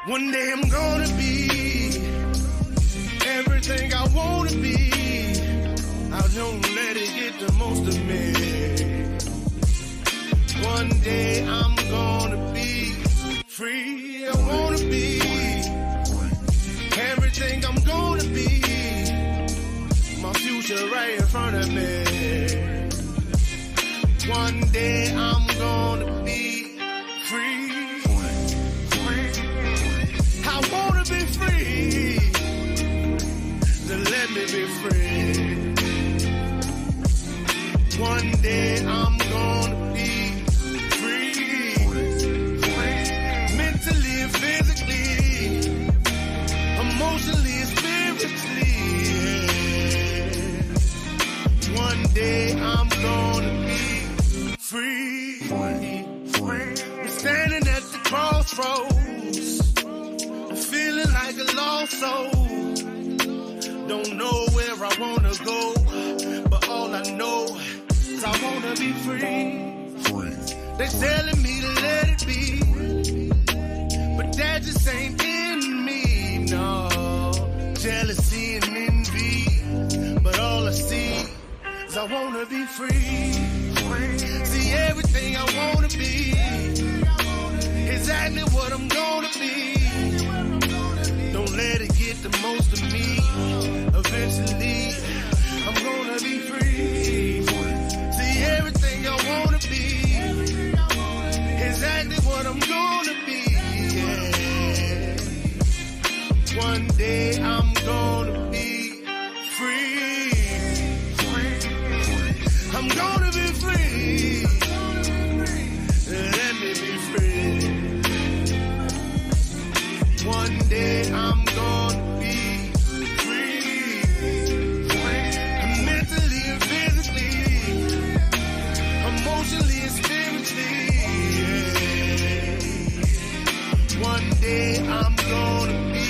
One day I'm gonna be everything I wanna be. I don't let it get the most of me. One day I'm gonna be free. I wanna be everything I'm gonna be. My future right in front of me. One day I'm gonna be free. I wanna be free. Then let me be free. One day I'm gonna be free. Mentally and physically, emotionally and spiritually. One day I'm gonna be free. I'm standing at the crossroads, feeling like a lost soul. Don't know where I wanna go, but all I know is I wanna be free. They telling me to let it be, but that just ain't in me, no. Jealousy and envy, but all I see is I wanna be free. See everything I wanna be, exactly what I'm gonna be. Don't let it get the most of me. Eventually, I'm gonna be free. See everything I wanna be, exactly what I'm gonna be. Yeah. One day I'm gonna be free. I'm gonna be free. Let me be free. One day I'm gonna be free. Mentally and physically, emotionally and spiritually. Yeah. One day I'm gonna be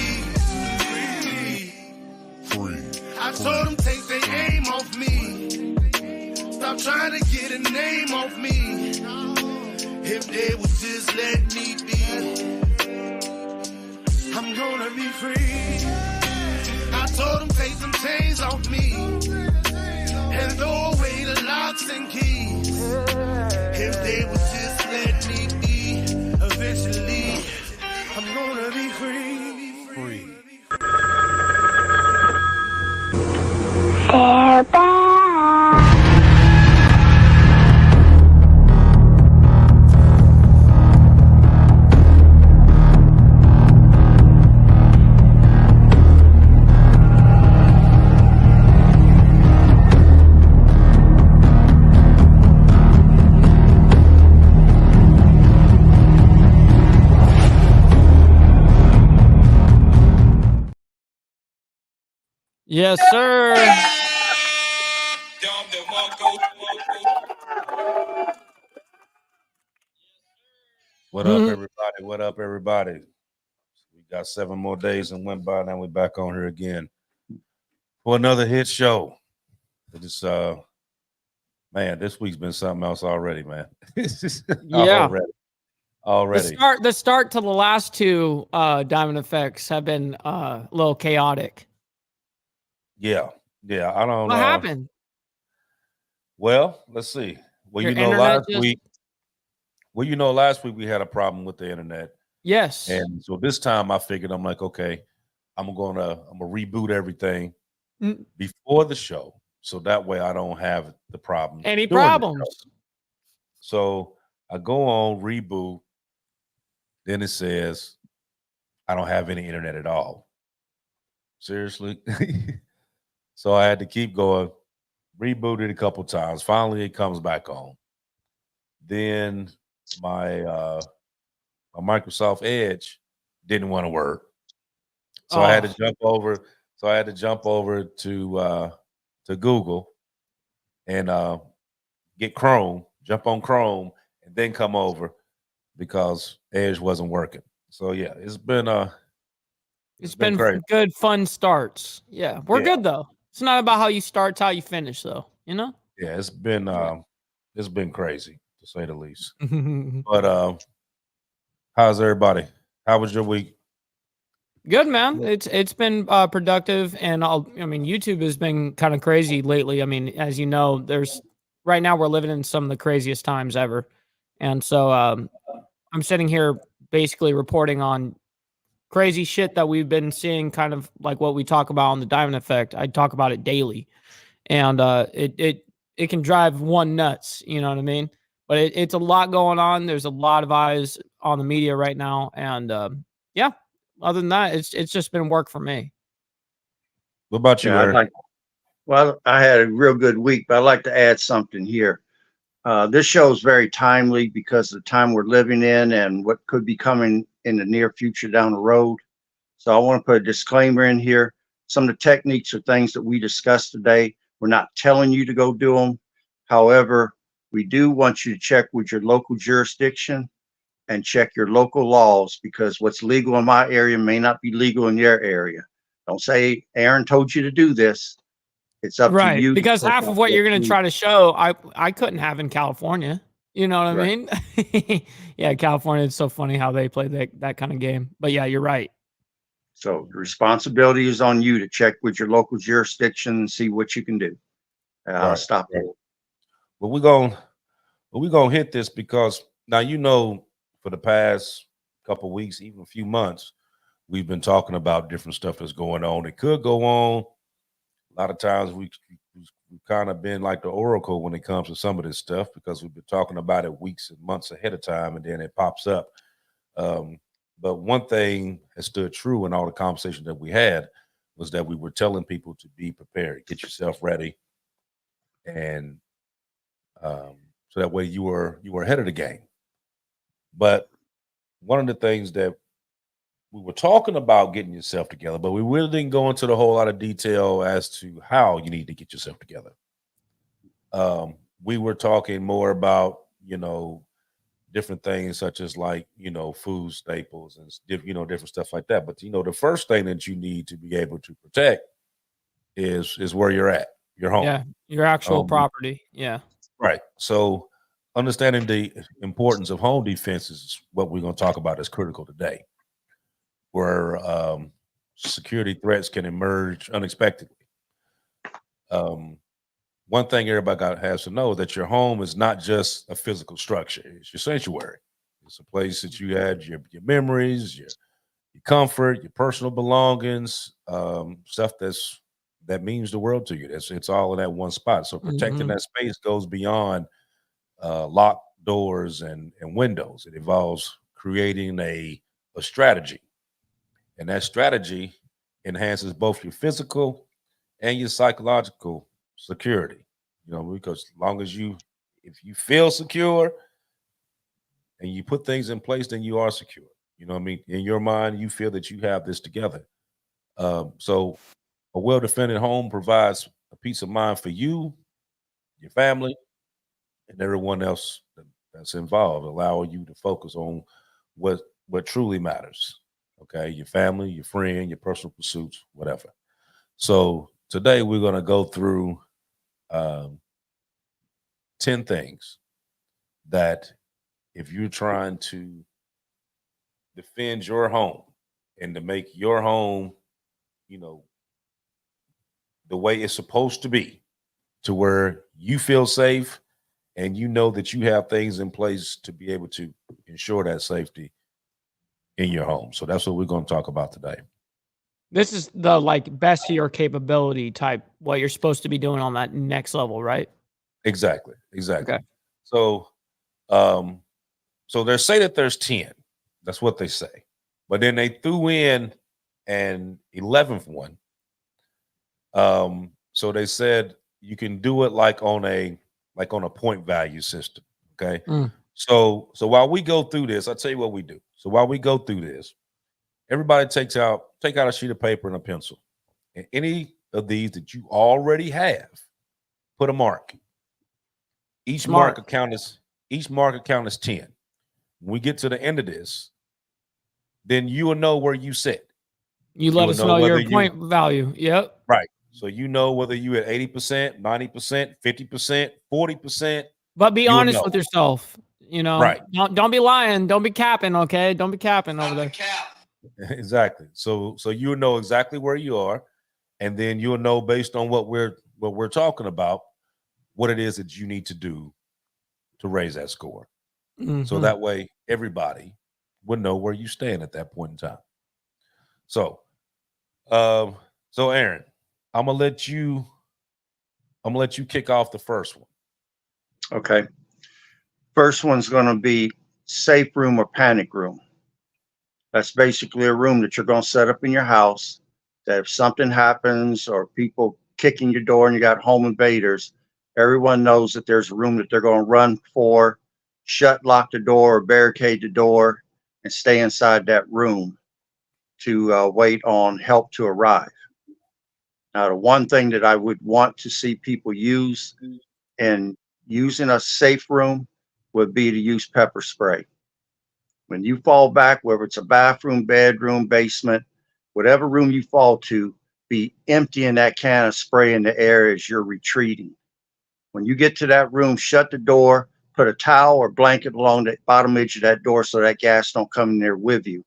free. I told them take their aim off me. Stop trying to get a name off me. If they would just let me be, I'm gonna be free. I told them take some chains off me and throw away the locks and keys. If they would just let me be, eventually I'm gonna be free. They're back. Yes, sir. What up, everybody? What up, everybody? We got 7 more days and went by. Now we're back on here again for another hit show. It's man, this week's been something else already, man. Yeah. Already. The start to the last two Diamond Effects have been a little chaotic. Yeah. I don't know. What happened? Well, let's see. Well, Your you know, internet last week we had a problem with the internet. Yes. And so this time I figured, I'm like, okay, I'm gonna reboot everything before the show, so that way I don't have the problem. Any problems? So I go on reboot, then it says I don't have any internet at all. Seriously. So I had to keep going, reboot it a couple times. Finally, it comes back on. Then my Microsoft Edge didn't want to work, so I had to jump over. So I had to jump over to Google and get Chrome, jump on Chrome, and then come over because Edge wasn't working. So yeah, it's been crazy. Good fun starts. Yeah, we're good though. It's not about how you start, it's how you finish, though. You know. Yeah, it's been crazy to say the least. But how's everybody? How was your week? Good, man. It's been productive, and I mean, YouTube has been kind of crazy lately. I mean, as you know, there's right now we're living in some of the craziest times ever, and so I'm sitting here basically reporting on crazy shit that we've been seeing, kind of like what we talk about on the Diamond Effect. I talk about it daily, and it can drive one nuts. You know what I mean? But it's a lot going on. There's a lot of eyes on the media right now, and yeah. Other than that, it's just been work for me. What about you, Yeah, Aaron? well, I had a real good week, but I'd like to add something here. This show is very timely because of the time we're living in and what could be coming in the near future down the road. So I want to put a disclaimer in here. Some of the techniques or things that we discussed today, we're not telling you to go do them. However, we do want you to check with your local jurisdiction and check your local laws, because what's legal in my area may not be legal in your area. Don't say Aaron told you to do this. It's up to Right. you to Because check half out of what what you're gonna you try to show, I couldn't have in California. You know what I right. mean? Yeah, California, it's so funny how they play that kind of game. But yeah, you're right. So the responsibility is on you to check with your local jurisdiction and see what you can do. I'll Right. stop there. Well, we're gonna hit this because now for the past couple weeks, even a few months, we've been talking about different stuff that's going on. It could go on. A lot of times we've kind of been like the oracle when it comes to some of this stuff because we've been talking about it weeks and months ahead of time, and then it pops up. Um, but one thing has stood true in all the conversations that we had was that we were telling people to be prepared, get yourself ready, and so that way you were ahead of the game. But one of the things that we were talking about getting yourself together, but we really didn't go into the whole lot of detail as to how you need to get yourself together. We were talking more about, different things such as like, food staples and, different stuff like that. But, the first thing that you need to be able to protect is where you're at, your home. Yeah, your actual Um, property. Yeah. right. So understanding the importance of home defense is what we're going to talk about is critical today, where security threats can emerge unexpectedly. One thing everybody has to know is that your home is not just a physical structure; it's your sanctuary. It's a place that you had your memories, your comfort, your personal belongings, stuff that means the world to you. It's all in that one spot. So protecting Mhm. that space goes beyond locked doors and windows. It involves creating a strategy, and that strategy enhances both your physical and your psychological security. Because as long as if you feel secure and you put things in place, then you are secure. You know what I mean? In your mind, you feel that you have this together. So a well-defended home provides a peace of mind for you, your family, and everyone else that's involved, allowing you to focus on what truly matters. Okay, your family, your friend, your personal pursuits, whatever. So today we're going to go through um, 10 things that if you're trying to defend your home and to make your home, you know, the way it's supposed to be, to where you feel safe and you know that you have things in place to be able to ensure that safety in your home. So that's what we're going to talk about today. This is the like best of your capability type, what you're supposed to be doing on that next level, right? Exactly. Okay. So um so they say that there's 10. That's what they say. But then they threw in an 11th one. So they said you can do it like on a point value system. Okay. Mm. So while we go through this, I'll tell you what we do. So while we go through this, everybody take out a sheet of paper and a pencil. And any of these that you already have, put a mark. Each Smart. mark account is 10. When we get to the end of this, then you will know where you sit. You You let will us know know whether your you point value. Yep. right. So you know whether you at 80%, 90%, 50%, 40%. But be You will honest know. with yourself. Right. Don't be lying. Don't be capping, okay? Don't be capping over there. Exactly. So you'll know exactly where you are, and then you'll know based on what we're talking about what it is that you need to do to raise that score. So Mhm. that way everybody would know where you stand at that point in time. So um so Aaron, I'm gonna let you kick off the first one. Okay. First one's going to be safe room or panic room. That's basically a room that you're going to set up in your house that if something happens or people kick in your door and you got home invaders, everyone knows that there's a room that they're going to run for, shut, lock the door, or barricade the door, and stay inside that room to wait on help to arrive. Now, the one thing that I would want to see people use in using a safe room would be to use pepper spray. When you fall back, whether it's a bathroom, bedroom, basement, whatever room you fall to, be emptying that can of spray in the air as you're retreating. When you get to that room, shut the door, put a towel or blanket along the bottom edge of that door so that gas don't come in there with you.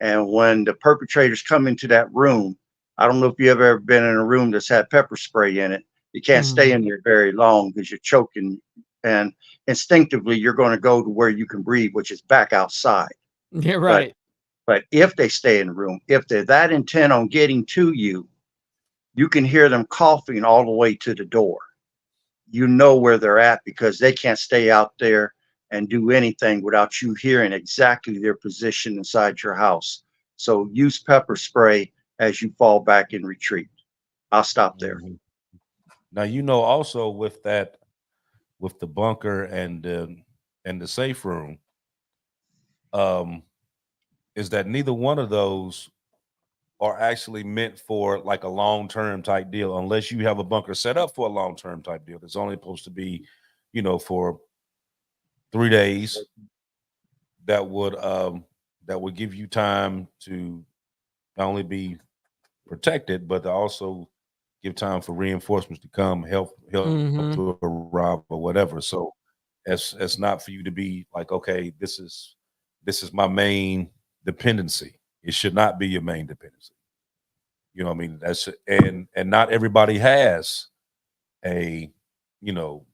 And when the perpetrators come into that room, I don't know if you have ever been in a room that's had pepper spray in it. You can't stay Mhm. in there very long because you're choking, and instinctively you're going to go to where you can breathe, which is back outside. Yeah, But right. but if they stay in the room, if they're that intent on getting to you, you can hear them coughing all the way to the door. You know where they're at because they can't stay out there and do anything without you hearing exactly their position inside your house. So use pepper spray as you fall back in retreat. I'll stop there. Mhm. Now also with the bunker and the safe room, um, is that neither one of those are actually meant for like a long term type deal, unless you have a bunker set up for a long term type deal. It's only supposed to be, for 3 days. That would give you time to not only be protected, but to also give time for reinforcements to come help Mhm. to arrive or whatever. So it's not for you to be like, okay, this is my main dependency. It should not be your main dependency. You know what I mean? And not everybody has a, you know,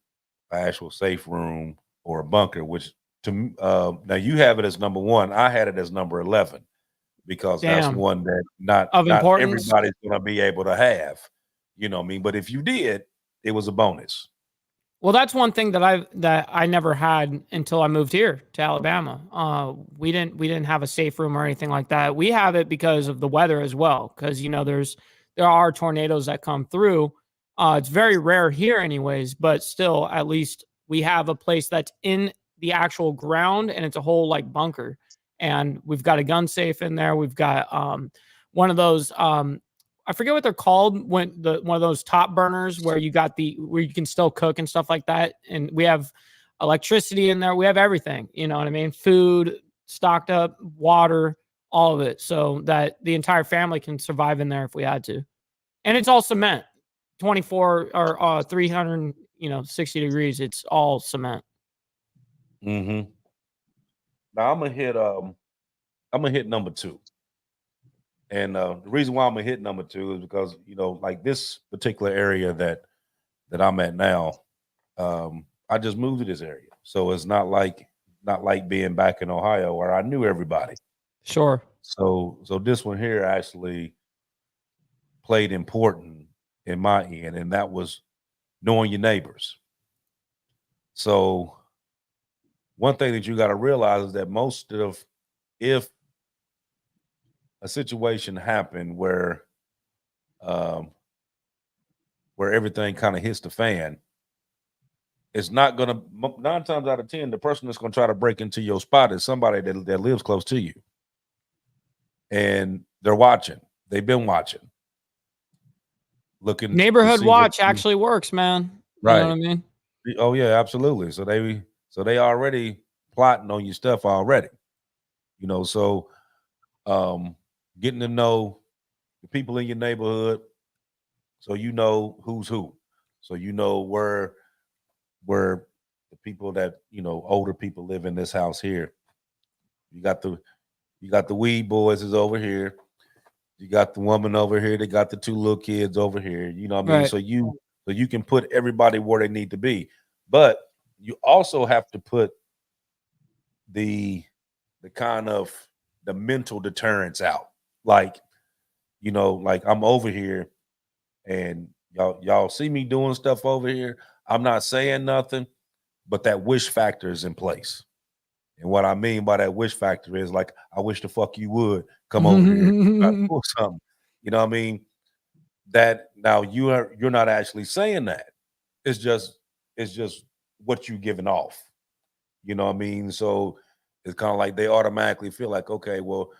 actual safe room or a bunker, which now you have it as number one. I had it as number 11 because that's Damn. one that not Of not importance? everybody's going to be able to have. You know what I mean? But if you did, it was a bonus. Well, that's one thing that I never had until I moved here to Alabama. We didn't have a safe room or anything like that. We have it because of the weather as well. Because there are tornadoes that come through. It's very rare here, anyways, but still, at least we have a place that's in the actual ground and it's a whole like bunker. And we've got a gun safe in there. We've got one of those I forget what they're called when the one of those top burners where where you can still cook and stuff like that. And we have electricity in there. We have everything, you know what I mean? Food stocked up, water, all of it. So that the entire family can survive in there if we had to. And it's all cement. 24 or 300, 60 degrees. It's all cement. Mm-hmm. Now I'm gonna hit number two. And the reason why I'm gonna hit number two is because like this particular area that I'm at now, I just moved to this area, so it's not like being back in Ohio where I knew everybody. Sure. So this one here actually played important in my end, and that was knowing your neighbors. So one thing that you got to realize is that most of if a situation happened um, where everything kind of hits the fan, it's not gonna 9 times out of 10, the person that's gonna try to break into your spot is somebody that lives close to you, and they're watching. They've been watching, looking to Neighborhood see what watch you actually works, man. You know what right. I mean? Oh yeah, absolutely. So they already plotting on your stuff already. So um getting to know the people in your neighborhood, so you know who's who. So you know where the people that older people live in this house here. You got You got the weed boys is over here. You got the woman over here. They got the 2 little kids over here. You know what I mean? Right. So you can put everybody where they need to be, but you also have to put the kind of the mental deterrence out. Like, like I'm over here and y'all see me doing stuff over here. I'm not saying nothing, but that wish factor is in place. And what I mean by that wish factor is like, I wish the fuck you would come over here or something. You know what I mean? That now you're not actually saying that. It's just what you giving off. You know what I mean? So it's kind of like they automatically feel like, okay, well,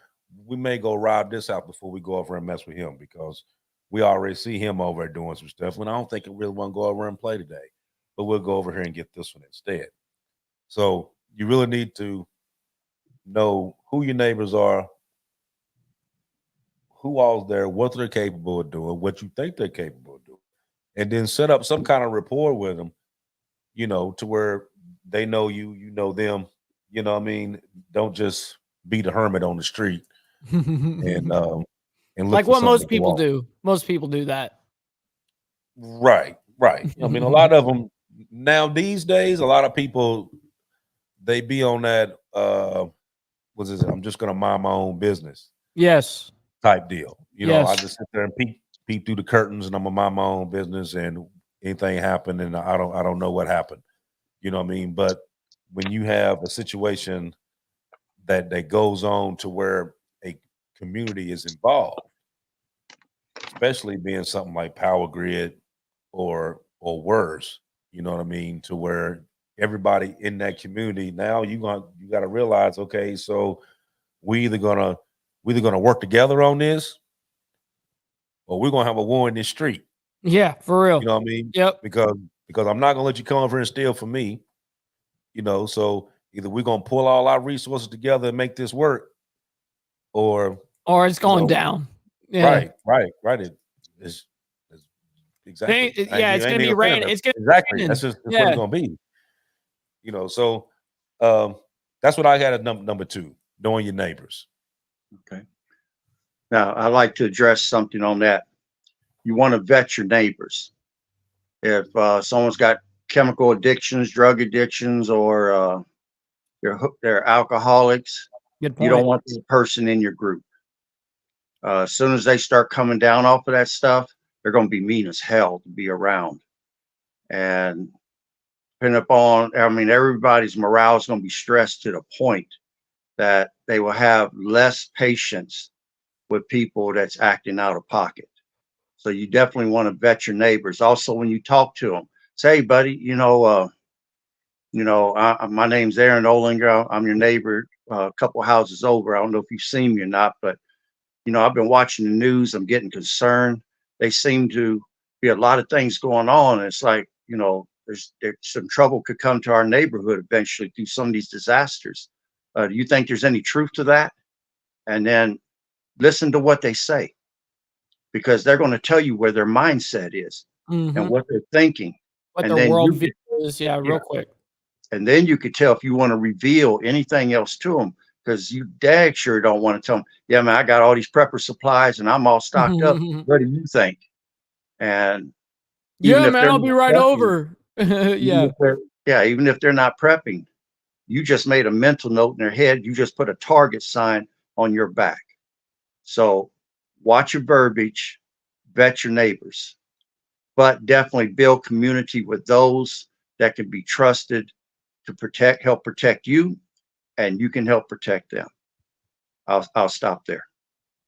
we may go rob this out before we go over and mess with him because we already see him over there doing some stuff. And I don't think I really want to go over and play today, but we'll go over here and get this one instead. So you really need to know who your neighbors are, who all's there, what they're capable of doing, what you think they're capable of doing, and then set up some kind of rapport with them, to where they know you, you know them. You know what I mean? Don't just be the hermit on the street and look like for what something most to go people on. do. Most people do that. Right. I mean, a lot of them now these days, a lot of people they be on that what's this? I'm just gonna mind my own business Yes. type deal. I Yes. just sit there and peek through the curtains and I'm gonna mind my own business and anything happened and I don't know what happened. You know what I mean? But when you have a situation that goes on to where a community is involved, especially being something like power grid or worse, you know what I mean, to where everybody in that community now you got to realize, okay, so we either gonna work together on this or we're gonna have a war in this street. Yeah, for real. You know what I mean? Yep. Because I'm not gonna let you come over here and steal from me. So either we're gonna pull all our resources together and make this work, or it's going down. Yeah. Right. It's exactly. It's gonna be raining. It's gonna exactly. be That's raining. what it's gonna be. So that's what I had at number 2, knowing your neighbors. Okay. Now, I'd like to address something on that. You want to vet your neighbors. If someone's got chemical addictions, drug addictions, or they're alcoholics, Good point. you don't want this person in your group. As soon as they start coming down off of that stuff, they're going to be mean as hell to be around. And everybody's morale is going to be stressed to the point that they will have less patience with people that's acting out of pocket. So you definitely want to vet your neighbors. Also, when you talk to them, say, hey, buddy, my name's Aaron Olinger. I'm your neighbor, a couple houses over. I don't know if you've seen me or not, but I've been watching the news. I'm getting concerned. They seem to be a lot of things going on. And it's like, there's some trouble could come to our neighborhood eventually through some of these disasters. Do you think there's any truth to that? And then listen to what they say, because they're going to tell you where their mindset is and what they're thinking. What and their then worldview is. Yeah, real quick. And then you could tell if you want to reveal anything else to them, because you dag sure don't want to tell them, yeah, man, I got all these prepper supplies and I'm all stocked up. What do you think? And yeah, man, I'll be right over. Yeah. Even if they're not prepping, you just made a mental note in their head. You just put a target sign on your back. So watch your verbiage, vet your neighbors, but definitely build community with those that can be trusted to help protect you, and you can help protect them. I'll stop there.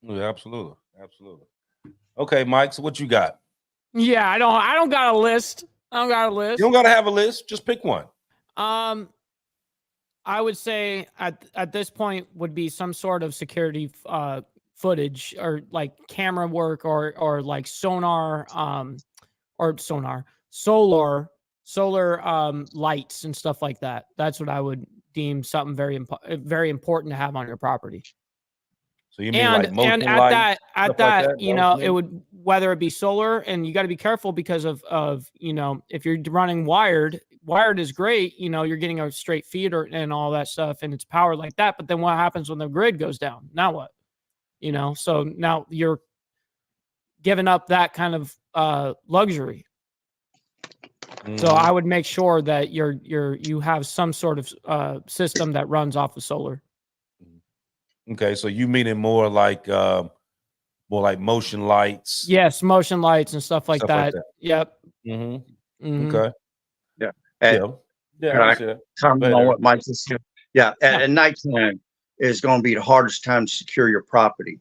Yeah, absolutely. Okay, Mike, so what you got? Yeah, I don't got a list. You don't got to have a list. Just pick one. I would say at this point would be some sort of security footage or like camera work or like solar lights and stuff like that. That's what I would deem something very important to have on your property. So you mean like motion lights? At that, it would, whether it be solar, and you got to be careful because of if you're running wired, wired is great. You know, you're getting a straight feeder and all that stuff, and it's powered like that. But then what happens when the grid goes down? Now what? You know, so now you're giving up that kind of luxury. So I would make sure that you have some sort of system that runs off of solar. Okay, so you meaning more like motion lights? Yes, motion lights and stuff like that. Yep. Okay. Yeah. Yeah. Can I comment on what Mike just said? Yeah. At nighttime is going to be the hardest time to secure your property.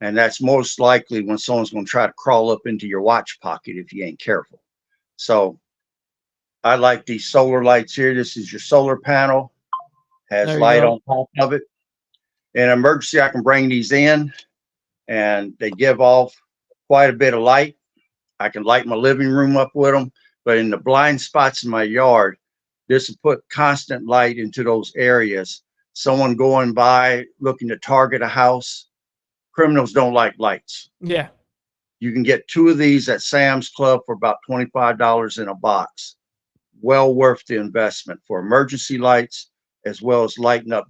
And that's most likely when someone's going to try to crawl up into your watch pocket if you ain't careful. So I like these solar lights here. This is your solar panel, has light on top of it. In an emergency, I can bring these in and they give off quite a bit of light. I can light my living room up with them, but in the blind spots in my yard, this will put constant light into those areas. Someone going by looking to target a house, criminals don't like lights. Yeah. You can get 2 of these at Sam's Club for about $25 in a box. Well worth the investment for emergency lights, as well as lighting up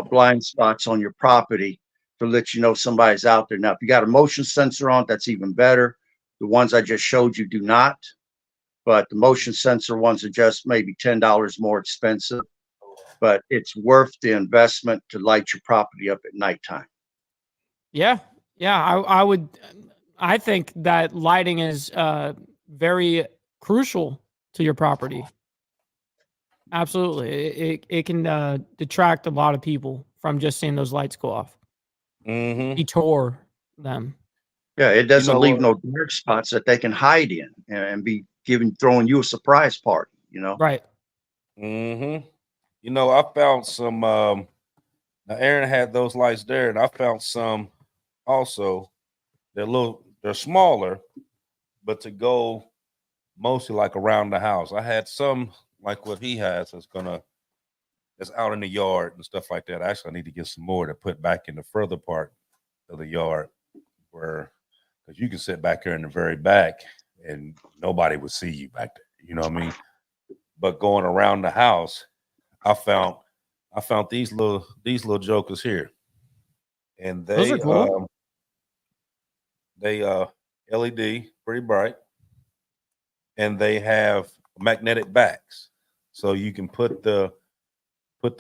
blind spots on your property to let you know somebody's out there. Now, if you got a motion sensor on, that's even better. The ones I just showed you do not, but the motion sensor ones are just maybe $10 more expensive, but it's worth the investment to light your property up at nighttime. Yeah. Yeah. I think that lighting is very crucial to your property. Absolutely. It can detract a lot of people from just seeing those lights go off. Detour them. Yeah, it doesn't leave no dark spots that they can hide in and be throwing you a surprise party, you know? Right. You know, I found some, now Aaron had those lights there, and I found some also. They're smaller, but to go mostly like around the house. I had some like what he has that's out in the yard and stuff like that. Actually, I need to get some more to put back in the further part of the yard because you can sit back here in the very back and nobody would see you back there. You know what I mean? But going around the house, I found these little jokers here, and Those are cool. They LED, pretty bright, and they have magnetic backs, so you can put the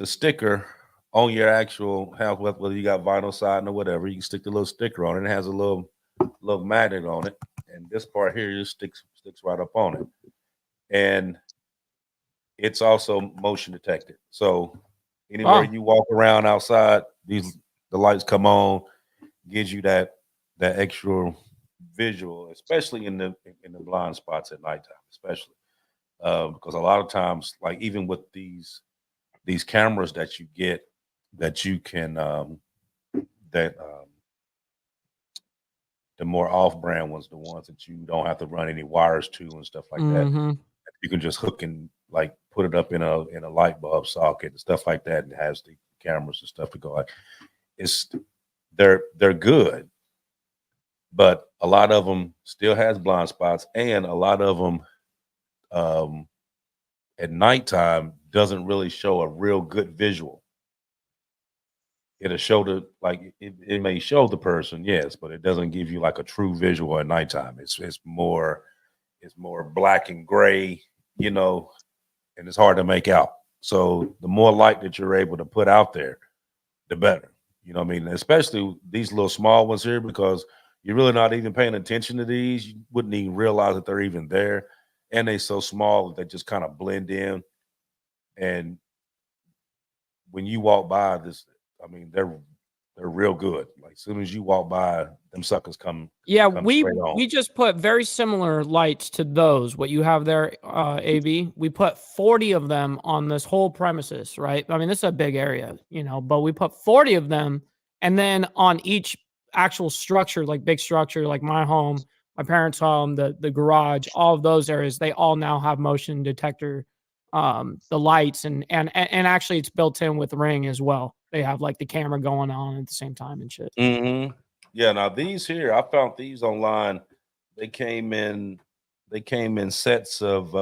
sticker on your actual house, whether you got vinyl siding or whatever. You can stick the little sticker on it. It has a little magnet on it, and this part here just sticks right up on it, and it's also motion detected. So anywhere you walk around outside, the lights come on, gives you that extra visual, especially in the blind spots at nighttime, especially because a lot of times, like even with these cameras that you get, that you can the more off-brand ones, the ones that you don't have to run any wires to and stuff like that. You can just hook and like put it up in a light bulb socket and stuff like that, and it has the cameras and stuff to go like. They're good, but a lot of them still has blind spots, and a lot of them at nighttime doesn't really show a real good visual. It'll show it may show the person, yes, but it doesn't give you like a true visual at nighttime. It's more black and gray, you know, and it's hard to make out. So the more light that you're able to put out there, the better. You know what I mean? Especially these little small ones here, because you're really not even paying attention to these. You wouldn't even realize that they're even there. And they're so small that they just kind of blend in. And when you walk by this, I mean, they're real good. Like as soon as you walk by, them suckers come. Yeah, come we just put very similar lights to those, what you have there, AB. We put 40 of them on this whole premises, right? I mean, this is a big area, you know, but we put 40 of them, and then on each actual structure, like big structure, like my home, my parents' home, the garage, all of those areas, they all now have motion detector, the lights, and actually it's built in with Ring as well. They have like the camera going on at the same time and shit. Yeah, now these here, I found these online. They came in sets of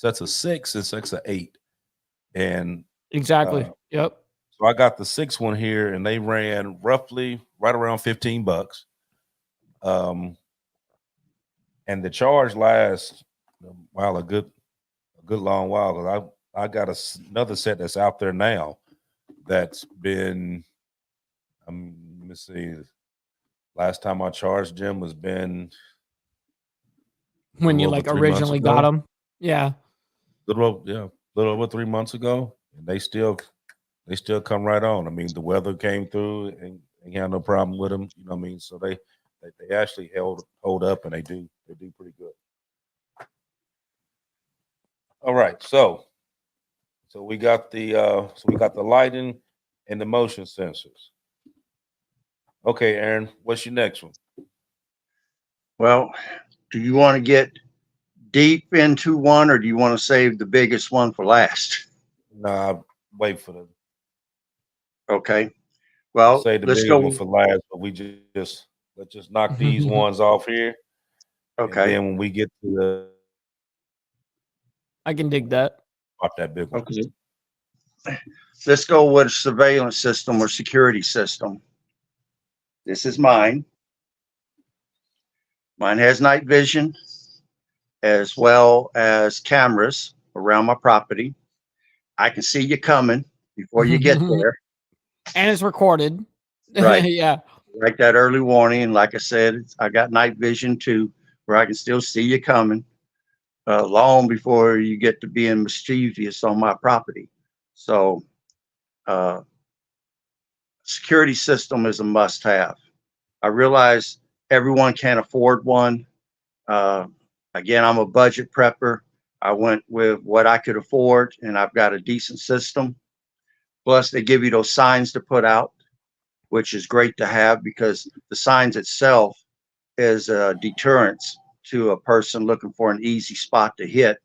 sets of 6 and sets of 8. And Exactly. Yep. so I got the 6 one here, and they ran roughly right around $15. And the charge lasts a good long while. 'Cause I got another set that's out there now that's been let me see. Last time I charged them was been When you over like 3 months originally got ago. them. Yeah. little over 3 months ago, and they still come right on. I mean, the weather came through and they had no problem with them. You know what I mean? So they actually hold up, and they do pretty good. All right, so we got the lighting and the motion sensors. Okay, Aaron, what's your next one? Well, do you want to get deep into one, or do you want to save the biggest one for last? Nah, wait for the Okay. Well, say the let's big one go. for last, but let's just knock these ones off here. And Okay. then when we get to the I can dig that. off that big one. Okay. Let's go with a surveillance system or security system. This is mine. Mine has night vision as well as cameras around my property. I can see you coming before you get there. And it's recorded. Right. Yeah. Like that early warning. Like I said, I got night vision too, where I can still see you coming long before you get to being mischievous on my property. So security system is a must have. I realize everyone can't afford one. Again, I'm a budget prepper. I went with what I could afford, and I've got a decent system. Plus, they give you those signs to put out, which is great to have because the signs itself is a deterrence to a person looking for an easy spot to hit,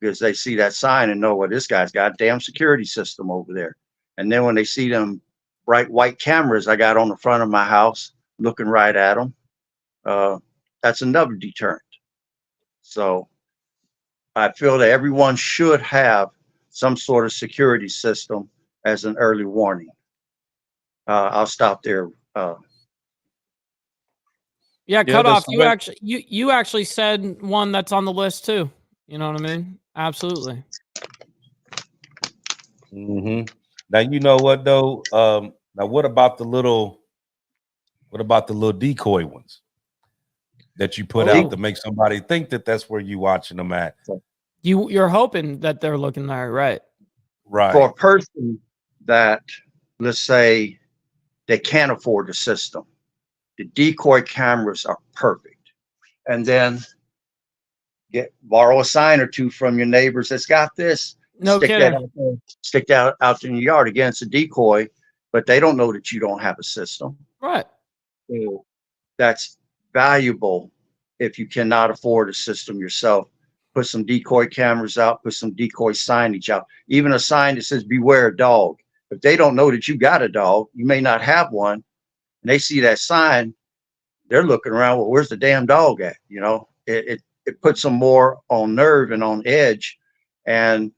because they see that sign and know, well, this guy's got a damn security system over there. And then when they see them bright white cameras I got on the front of my house looking right at them, that's another deterrent. So I feel that everyone should have some sort of security system as an early warning. I'll stop there. Yeah, cut that's off. You actually said one that's on the list too. You know what I mean? Absolutely. Mm-hmm. Now you know what though. Now what about the little decoy ones that you put out to make somebody think that that's where you watching them at? You're hoping that they're looking there, right? Right. For a person that, let's say, they can't afford the system, the decoy cameras are perfect. And then borrow a sign or two from your neighbors that's got this. No stick kidding. that out there, stick that out in your yard. Again, it's a decoy, but they don't know that you don't have a system. Right. So that's valuable if you cannot afford a system yourself. Put some decoy cameras out, put some decoy signage out, even a sign that says beware a dog. If they don't know that you got a dog, you may not have one, and they see that sign, they're looking around, well, where's the damn dog at? You know, it puts them more on nerve and on edge, and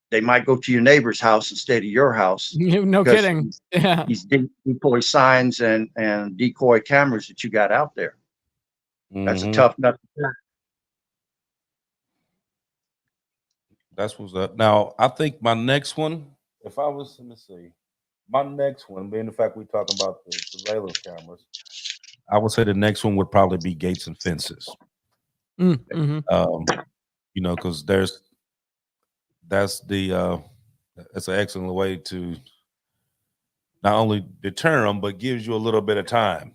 they might go to your neighbor's house instead of your house. No kidding. Yeah. These decoy signs and decoy cameras that you got out there. That's a tough nut to crack. That's what's up. Now, I think my next one, if I was, let me see, my next one, being the fact we're talking about the surveillance cameras, I would say the next one would probably be gates and fences. Mm-hmm. You know, because that's an excellent way to not only deter them, but gives you a little bit of time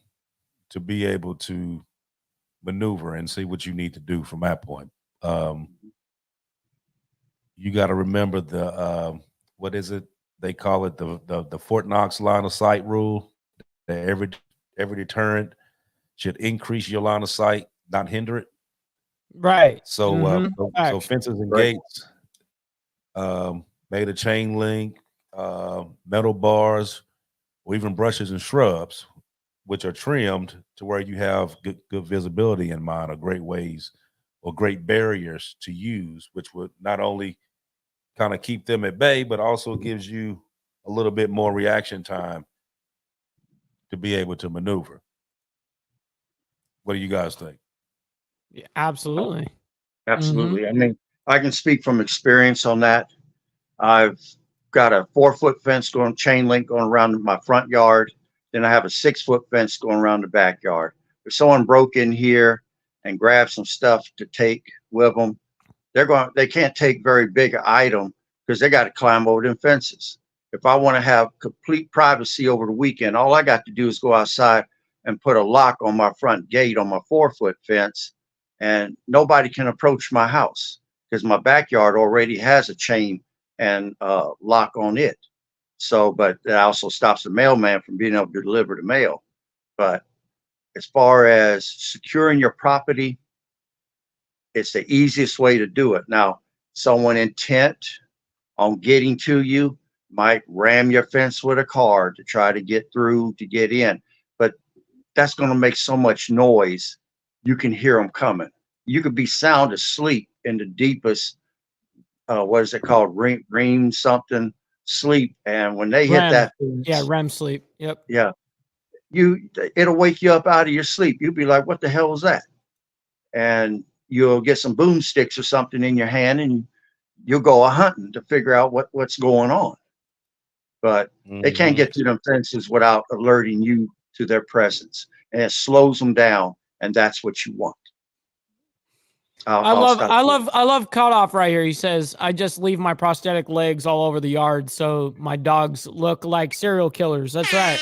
to be able to maneuver and see what you need to do from that point. You got to remember the what is it? They call it the Fort Knox line of sight rule. That every deterrent should increase your line of sight, not hinder it. Right. So so fences and gates, made of chain link, metal bars, or even brushes and shrubs, which are trimmed to where you have good visibility in mind, are great ways or great barriers to use, which would not only kind of keep them at bay, but also gives you a little bit more reaction time to be able to maneuver. What do you guys think? Yeah, absolutely. Absolutely. I mean, I can speak from experience on that. I've got a 4-foot fence going chain link going around my front yard. Then I have a 6-foot fence going around the backyard. If someone broke in here and grabbed some stuff to take with them, they can't take very big an item because they got to climb over them fences. If I want to have complete privacy over the weekend, all I got to do is go outside and put a lock on my front gate on my 4-foot fence, and nobody can approach my house because my backyard already has a chain and lock on it. So, but that also stops the mailman from being able to deliver the mail. But as far as securing your property, it's the easiest way to do it. Now, someone intent on getting to you might ram your fence with a car to try to get through, to get in. But that's going to make so much noise, you can hear them coming. You could be sound asleep in the deepest, what is it called? Ream something sleep. And when they hit REM. that, Yeah, REM sleep. Yep. yeah, it'll wake you up out of your sleep. You'll be like, what the hell was that? And you'll get some boomsticks or something in your hand and you'll go a hunting to figure out what's going on. But they can't get to them fences without alerting you to their presence, and it slows them down, and that's what you want. I love Cutoff right here. He says, I just leave my prosthetic legs all over the yard so my dogs look like serial killers. That's right.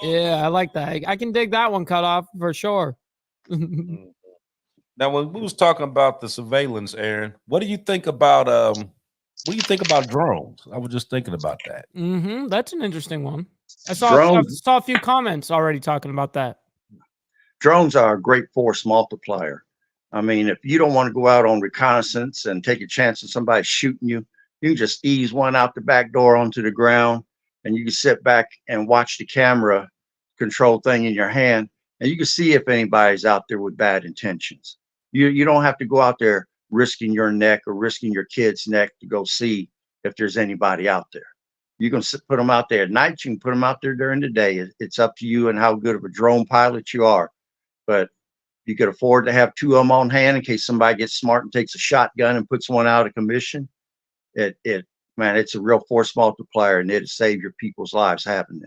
Yeah, I like that. I can dig that one, Cutoff, for sure. Now, when we was talking about the surveillance, Aaron, what do you think about drones? I was just thinking about that. That's an interesting one. I saw a few comments already talking about that. Drones are a great force multiplier. I mean, if you don't want to go out on reconnaissance and take a chance of somebody shooting you, you can just ease one out the back door onto the ground, and you can sit back and watch the camera control thing in your hand, and you can see if anybody's out there with bad intentions. You don't have to go out there risking your neck or risking your kid's neck to go see if there's anybody out there. You can put them out there at night. You can put them out there during the day. It's up to you and how good of a drone pilot you are. But you could afford to have 2 of them on hand in case somebody gets smart and takes a shotgun and puts one out of commission. Man, it's a real force multiplier, and it'll save your people's lives having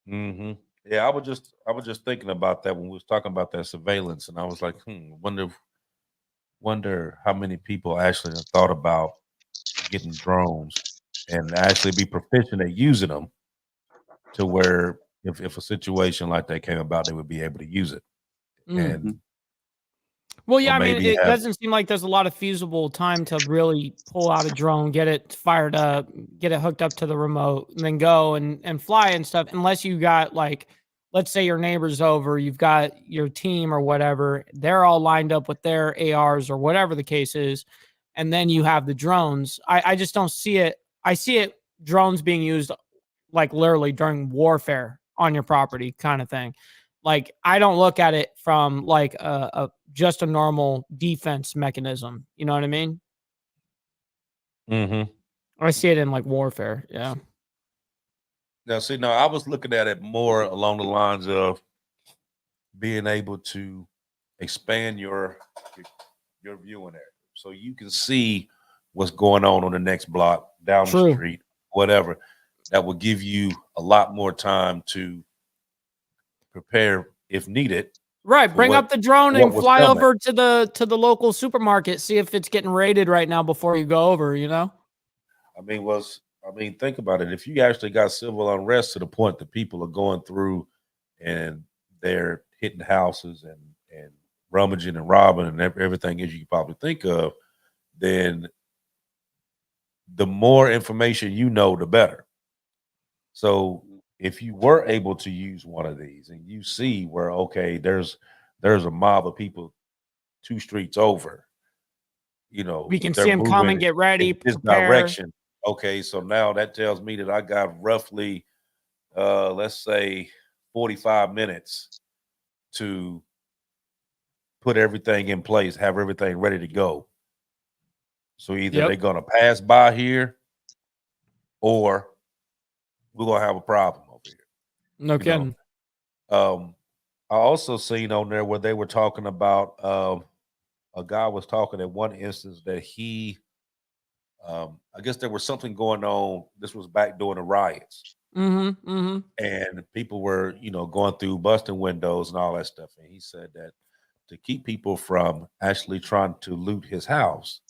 them. Yeah, I was just thinking about that when we was talking about that surveillance, and I was like, wonder how many people actually have thought about getting drones and actually be proficient at using them to where if a situation like that came about, they would be able to use it. And well, yeah, I mean, it doesn't seem like there's a lot of feasible time to really pull out a drone, get it fired up, get it hooked up to the remote, and then go and fly and stuff, unless you got, like, let's say your neighbor's over, you've got your team or whatever, they're all lined up with their ARs or whatever the case is, and then you have the drones. I just don't see it. I see it, drones being used like literally during warfare on your property kind of thing. Like, I don't look at it from like just a normal defense mechanism. You know what I mean? I see it in like warfare. Yeah. Now, see, I was looking at it more along the lines of being able to expand your viewing area, so you can see what's going on the next block, down the street, whatever. That will give you a lot more time to prepare if needed. Right. Bring up the drone and fly over to the local supermarket, see if it's getting raided right now before you go over, you know? I mean, think about it. If you actually got civil unrest to the point that people are going through and they're hitting houses and rummaging and robbing and everything as you could probably think of, then the more information you know, the better. So if you were able to use one of these and you see where, okay, there's a mob of people 2 streets over, we can see them come and get ready, this direction. Okay, so now that tells me that I got roughly, let's say 45 minutes to put everything in place, have everything ready to go. So either Yep. they're gonna pass by here, or we're gonna have a problem over here. No You know, kidding. I also seen on there where they were talking about a guy was talking at one instance that he, I guess there was something going on. This was back during the riots, Mm-hmm. Mm-hmm. and people were, going through busting windows and all that stuff. And he said that to keep people from actually trying to loot his house,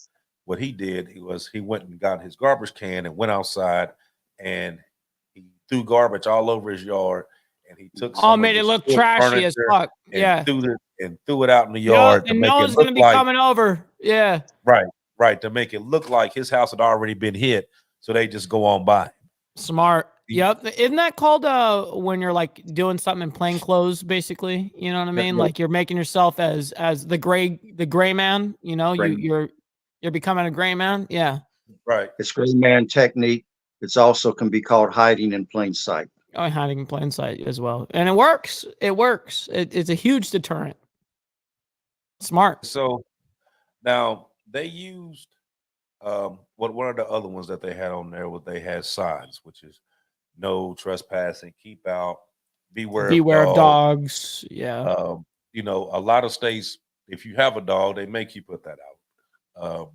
what he did he went and got his garbage can and went outside and he threw garbage all over his yard, and he took Oh, some of made it his look wood trashy as furniture fuck. and Yeah. threw it out in the Yep. yard to And make no it one's look gonna be like coming over. Yeah. right to make it look like his house had already been hit, so they just go on by. Smart. Yep. Isn't that called when you're like doing something in plain clothes, basically? You know what I mean? Like you're making yourself as the gray man, you're becoming a gray man. Yeah. Right. It's gray man technique. It's also can be called hiding in plain sight. Oh, hiding in plain sight as well. And it works. It works. It's a huge deterrent. Smart. So now they used what one of the other ones that they had on there was they had signs, which is no trespassing, keep out, beware of of dogs. Yeah. A lot of states, if you have a dog, they make you put that out.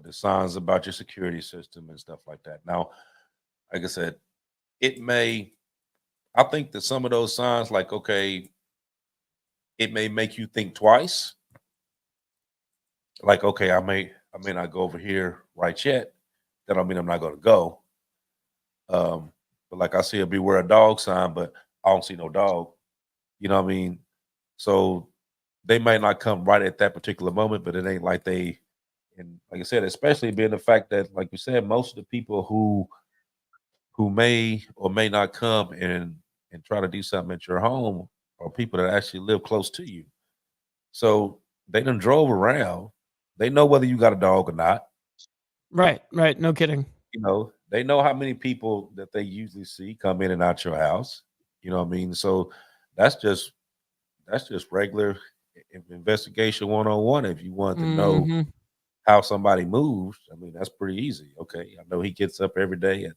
The signs about your security system and stuff like that. Now, like I said, I think that some of those signs, like, okay, it may make you think twice. Like, okay, I may not go over here right yet. That don't mean I'm not going to go. But like I see a beware of dog sign, but I don't see no dog. You know what I mean? So they might not come right at that particular moment, but it ain't like they, and like I said, especially being the fact that, like you said, most of the people who may or may not come and try to do something at your home are people that actually live close to you. So they done drove around. They know whether you got a dog or not. Right. No kidding. They know how many people that they usually see come in and out your house. You know what I mean? So that's just regular investigation 101. If you want to know Mm-hmm. how somebody moves, I mean, that's pretty easy. Okay, I know he gets up every day at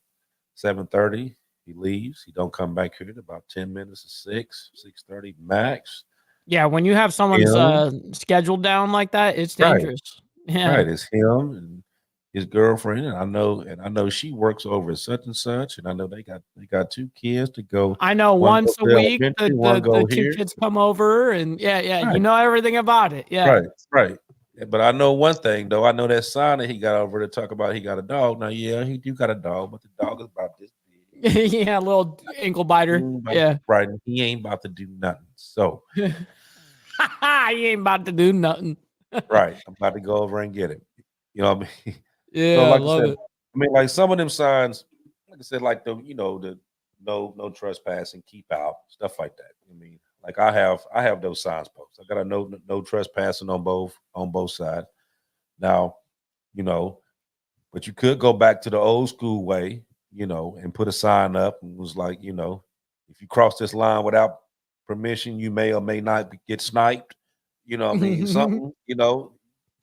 7:30. He leaves. He don't come back here in about 10 minutes to 6:30 max. Yeah, when you have someone's schedule down like that, it's dangerous. Yeah. Right. It's him and his girlfriend, and I know she works over at such and such, and I know they got 2 kids to go. I know One once go a to week elementary, one go the 2 here. kids come over and yeah, Right. you know everything about it. Yeah. Right. But I know one thing though. I know that sign that he got over to talk about he got a dog. Now, yeah, he do got a dog, but the dog is about this big. Yeah, little ankle biter. Yeah. Right. And he ain't about to do nothing. So He ain't about to do nothing. right. I'm about to go over and get him. You know what I mean? Yeah, So I like love I said, it. I mean, like some of them signs, like I said, like the no trespassing, keep out, stuff like that. I mean, like I have those signs posted. I got a no trespassing on both sides. Now, but you could go back to the old school way, and put a sign up and was like, if you cross this line without permission, you may or may not get sniped. You know what I mean? Something,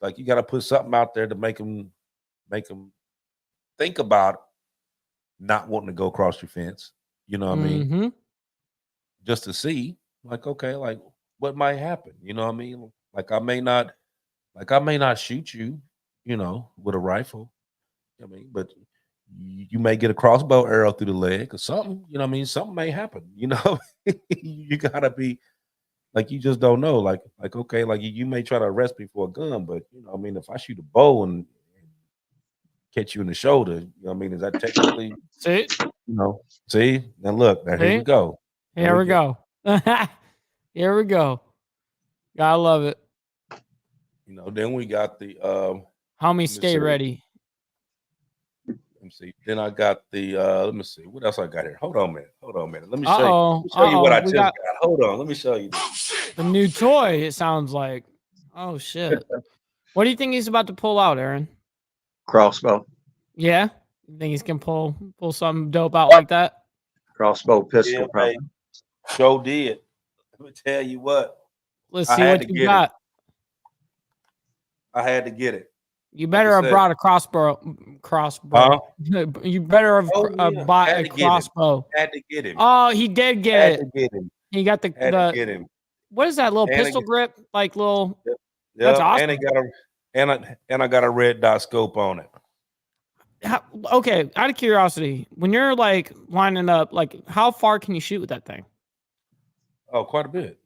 like you got to put something out there to make them think about not wanting to go across your fence. You know what I mean? Mm-hmm. Just to see, like, okay, like what might happen. You know what I mean? Like I may not shoot you, with a rifle. I mean, but you may get a crossbow arrow through the leg or something. You know what I mean? Something may happen. You gotta be like, you just don't know. Like okay, like you may try to arrest me for a gun, but I mean, if I shoot a bow and catch you in the shoulder, I mean, is that technically See? See? Now look, now here we go. Here we go. Here we go. Gotta love it. Then we got the Homie, stay ready. Let me see. Then I got the let me see. What else I got here? Hold on a minute. Let me show you what I just got. Hold on. Let me show you this. The new toy, it sounds like. Oh shit. What do you think he's about to pull out, Aaron? Crossbow. Yeah? You think he's gonna pull something dope out like that? Crossbow pistol, probably. Show did. Let me tell you what. Let's I see had what to you get got. it. I had to get it. You Like I better have said. brought a crossbow. Huh? You better have Oh, yeah. bought Had a to get him. crossbow. Had to get him. Oh, he did get Had it. to get him. He got Had to the get him. what is that little And pistol grip? Like little. Yep. That's Yep. awesome. And I got a red dot scope on it. Okay, out of curiosity, when you're like lining up, like how far can you shoot with that thing? Oh, quite a bit.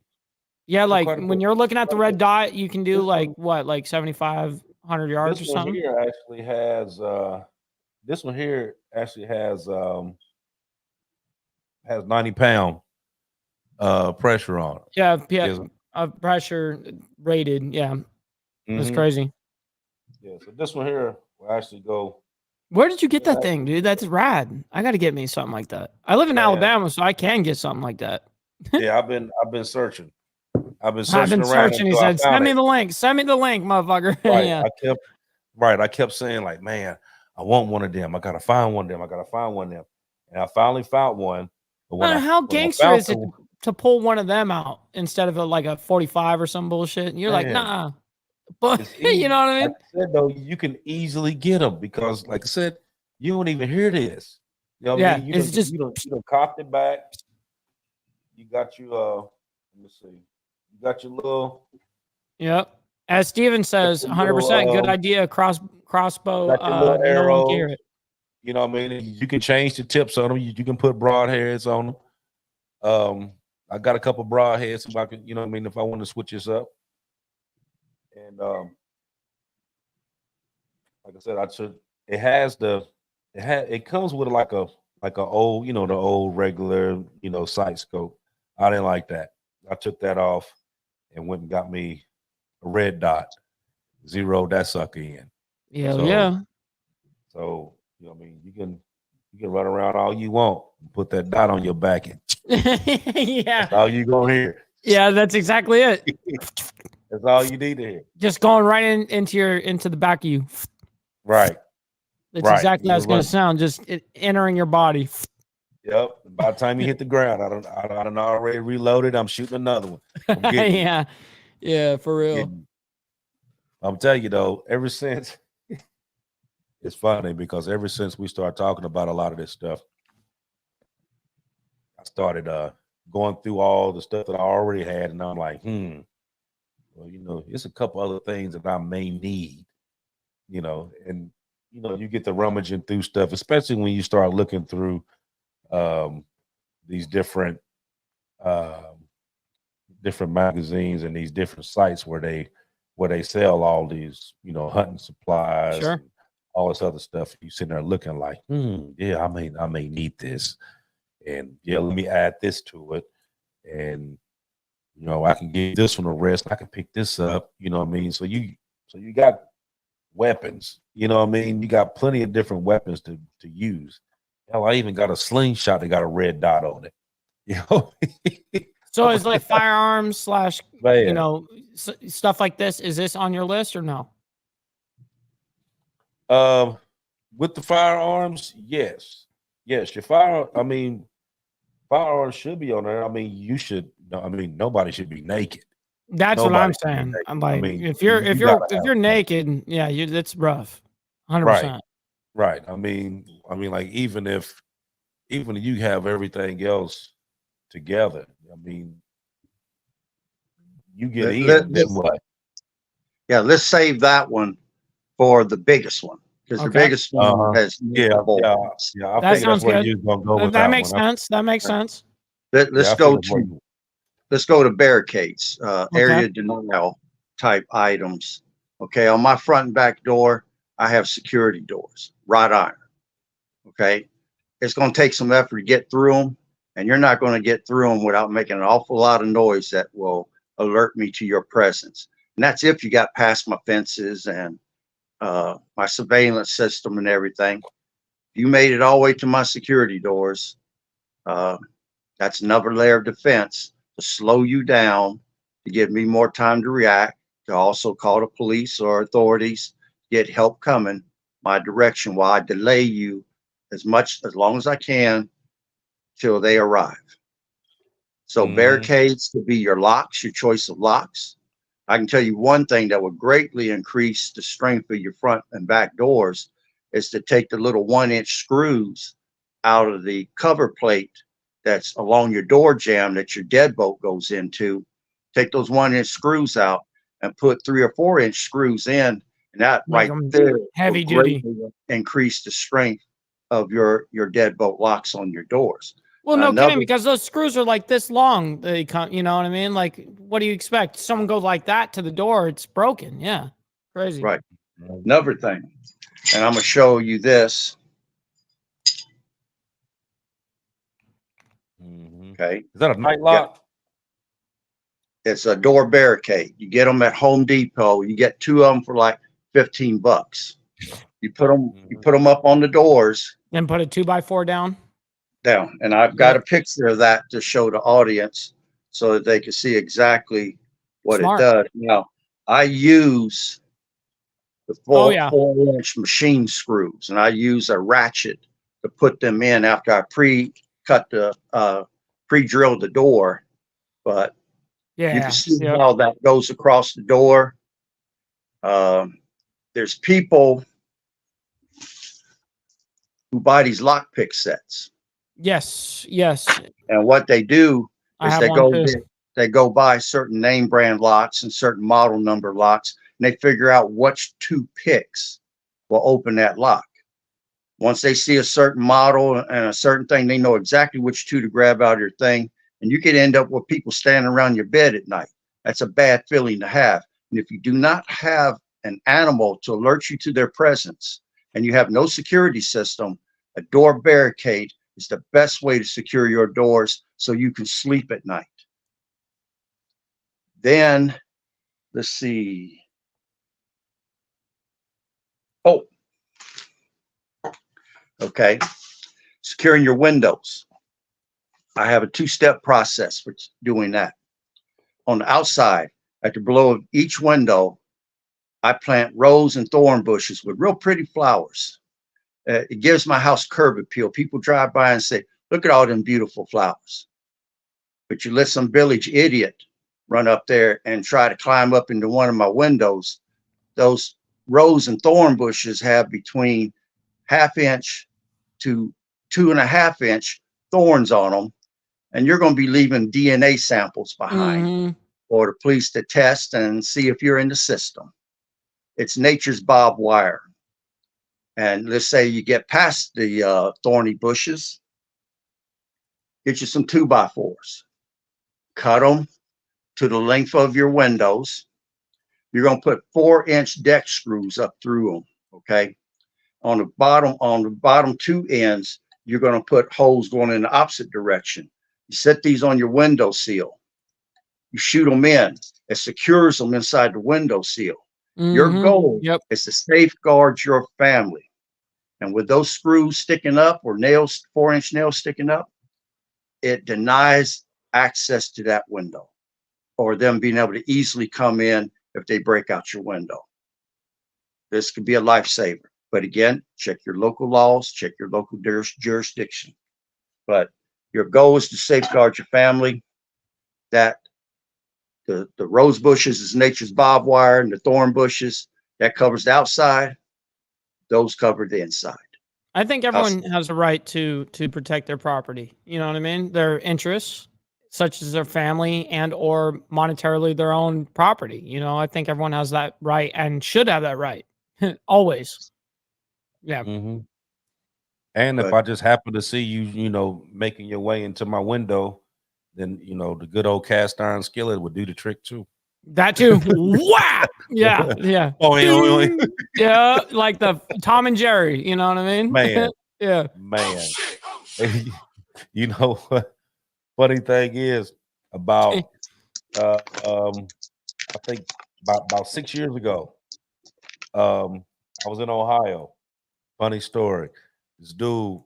Yeah, like quite a when bit. you're looking at the Quite a red bit. dot, you can do This like one- what, like 7,500 yards or This one something. here actually has this one here actually has 90-pound pressure on it. Yeah, Yes. pressure rated. Yeah, that's Mhm. crazy. Yeah, so this one here will actually go. Where did you get that thing, dude? That's rad. I got to get me something like that. I live in Man. Alabama, so I can get something like that. Yeah, I've been searching. I've been I've searching been around searching. He until I said, found "Send me it. the link. Send me the link, motherfucker." Right. Yeah. I kept saying, like, man, I want one of them. I gotta find one of them. I gotta find one of them. And I finally found one. But How when I gangster found is it to pull one of them out instead of like a 45 or some bullshit? And you're like, Man, nah. But it's easy. you know what I mean? Like I said, though, you can easily get them because, like I said, you don't even hear this. You know what I mean? It's just you don't cocked it back. You got you let me see. You got your little Yep. As Steven says, 100% good idea. Crossbow. got your little No one can arrows. hear it. You know what I mean? You can change the tips on them. You can put broadheads on them. I got a couple broadheads if I could, you know what I mean, if I want to switch this up. And like I said, it comes with like a old, the old regular, sight scope. I didn't like that. I took that off and went and got me a red dot, zeroed that sucker in. Yeah. So, you know what I mean, you can run around all you want and put that dot on your back and Yeah. that's all you gonna hear. Yeah, that's exactly it. That's all you need to hear. Just going right into the back of you. Right. That's exactly how it's going to sound. Just entering your body. Yep. By the time you hit the ground, I don't already reloaded. I'm shooting another one. Yeah, for real. I'm telling you though, ever since it's funny because ever since we started talking about a lot of this stuff, I started going through all the stuff that I already had, and I'm like, well, it's a couple other things that I may need, and you get the rummaging through stuff, especially when you start looking through these different magazines and these different sites where they sell all these, hunting supplies, sure, all this other stuff. You sitting there looking like, yeah, I may need this, and yeah, let me add this to it, and I can give this one a rest. I can pick this up. You know what I mean? So you got weapons. You know what I mean? You got plenty of different weapons to use. Hell, I even got a slingshot that got a red dot on it. So it's like firearms slash, stuff like this. Is this on your list or no? With the firearms, yes. Your firearms should be on there. I mean, nobody should be naked. That's what I'm saying. I'm like, if you're naked, yeah, that's rough. 100%. Right. I mean, like even if you have everything else together, I mean, you get in. Then what? Yeah, let's save that one for the biggest one because the biggest one has yeah. I that think sounds that's where good. you're gonna go with that makes sense. That makes sense. Let's go to barricades, area denial type items. Okay, on my front and back door, I have security doors, wrought iron. Okay, it's going to take some effort to get through them, and you're not going to get through them without making an awful lot of noise that will alert me to your presence. And that's if you got past my fences and my surveillance system and everything. If you made it all the way to my security doors, that's another layer of defense to slow you down, to give me more time to react, to also call the police or authorities, get help coming my direction while I delay you as long as I can till they arrive. So barricades could be your locks, your choice of locks. I can tell you one thing that would greatly increase the strength of your front and back doors is to take the little 1-inch screws out of the cover plate that's along your door jamb that your deadbolt goes into. Take those 1-inch screws out and put 3 or 4-inch screws in, and that Make right them there heavy will duty. greatly increase the strength of your deadbolt locks on your doors. Well, no Another kidding, because those screws are like this long. They come, you know what I mean? Like, what do you expect? Someone goes like that to the door, it's broken. Yeah, crazy. right. Another thing, and I'm gonna show you this. Okay, Is that a night lock? it's a door barricade. You get them at Home Depot. You get 2 of them for like $15. You put them up on the doors Then put a 2x4 down. down, and I've got a picture of that to show the audience so that they can see exactly what Smart. it does. Now, I use the Oh, yeah. 4-inch machine screws, and I use a ratchet to put them in after I pre-drilled the door. But you Yeah. can see Yep. how that goes across the door. There's people who buy these lockpick sets, Yes. Yes. and what they do I is have they one too. they go buy certain name brand locks and certain model number locks, and they figure out which 2 picks will open that lock. Once they see a certain model and a certain thing, they know exactly which 2 to grab out of your thing, and you could end up with people standing around your bed at night. That's a bad feeling to have. And if you do not have an animal to alert you to their presence, and you have no security system, a door barricade is the best way to secure your doors so you can sleep at night. Then, let's see. Oh, okay. Securing your windows. I have a 2-step process for doing that. On the outside, at the below of each window, I plant rose and thorn bushes with real pretty flowers. It gives my house curb appeal. People drive by and say, look at all them beautiful flowers. But you let some village idiot run up there and try to climb up into one of my windows. Those rose and thorn bushes have between 1/2 inch to 2.5 inch thorns on them. And you're going to be leaving DNA samples behind for the police to test and see if you're in the system. It's nature's barbed wire. And let's say you get past the thorny bushes, get you some 2x4s, cut them to the length of your windows. You're going to put 4-inch deck screws up through them. Okay. On the bottom 2 ends, you're going to put holes going in the opposite direction. You set these on your window sill. You shoot them in. It secures them inside the window sill. Your goal is to safeguard your family. And with those screws sticking up or nails, 4-inch nails sticking up, it denies access to that window or them being able to easily come in if they break out your window. This could be a lifesaver. But again, check your local laws, check your local jurisdiction. But your goal is to safeguard your family. That the rose bushes is nature's barbed wire, and the thorn bushes, that covers the outside. Those cover the inside. I think everyone has a right to protect their property. You know what I mean? Their interests, such as their family and or monetarily their own property. You know, I think everyone has that right and should have that right. Always. Yeah. And if I just happen to see you, making your way into my window, then, the good old cast iron skillet would do the trick too. That too. Wow. Yeah. Yeah. Oh, yeah. Like the Tom and Jerry. You know what I mean? Man. Yeah. Man. You know what? Funny thing is about, I think about 6 years ago, I was in Ohio. Funny story. This dude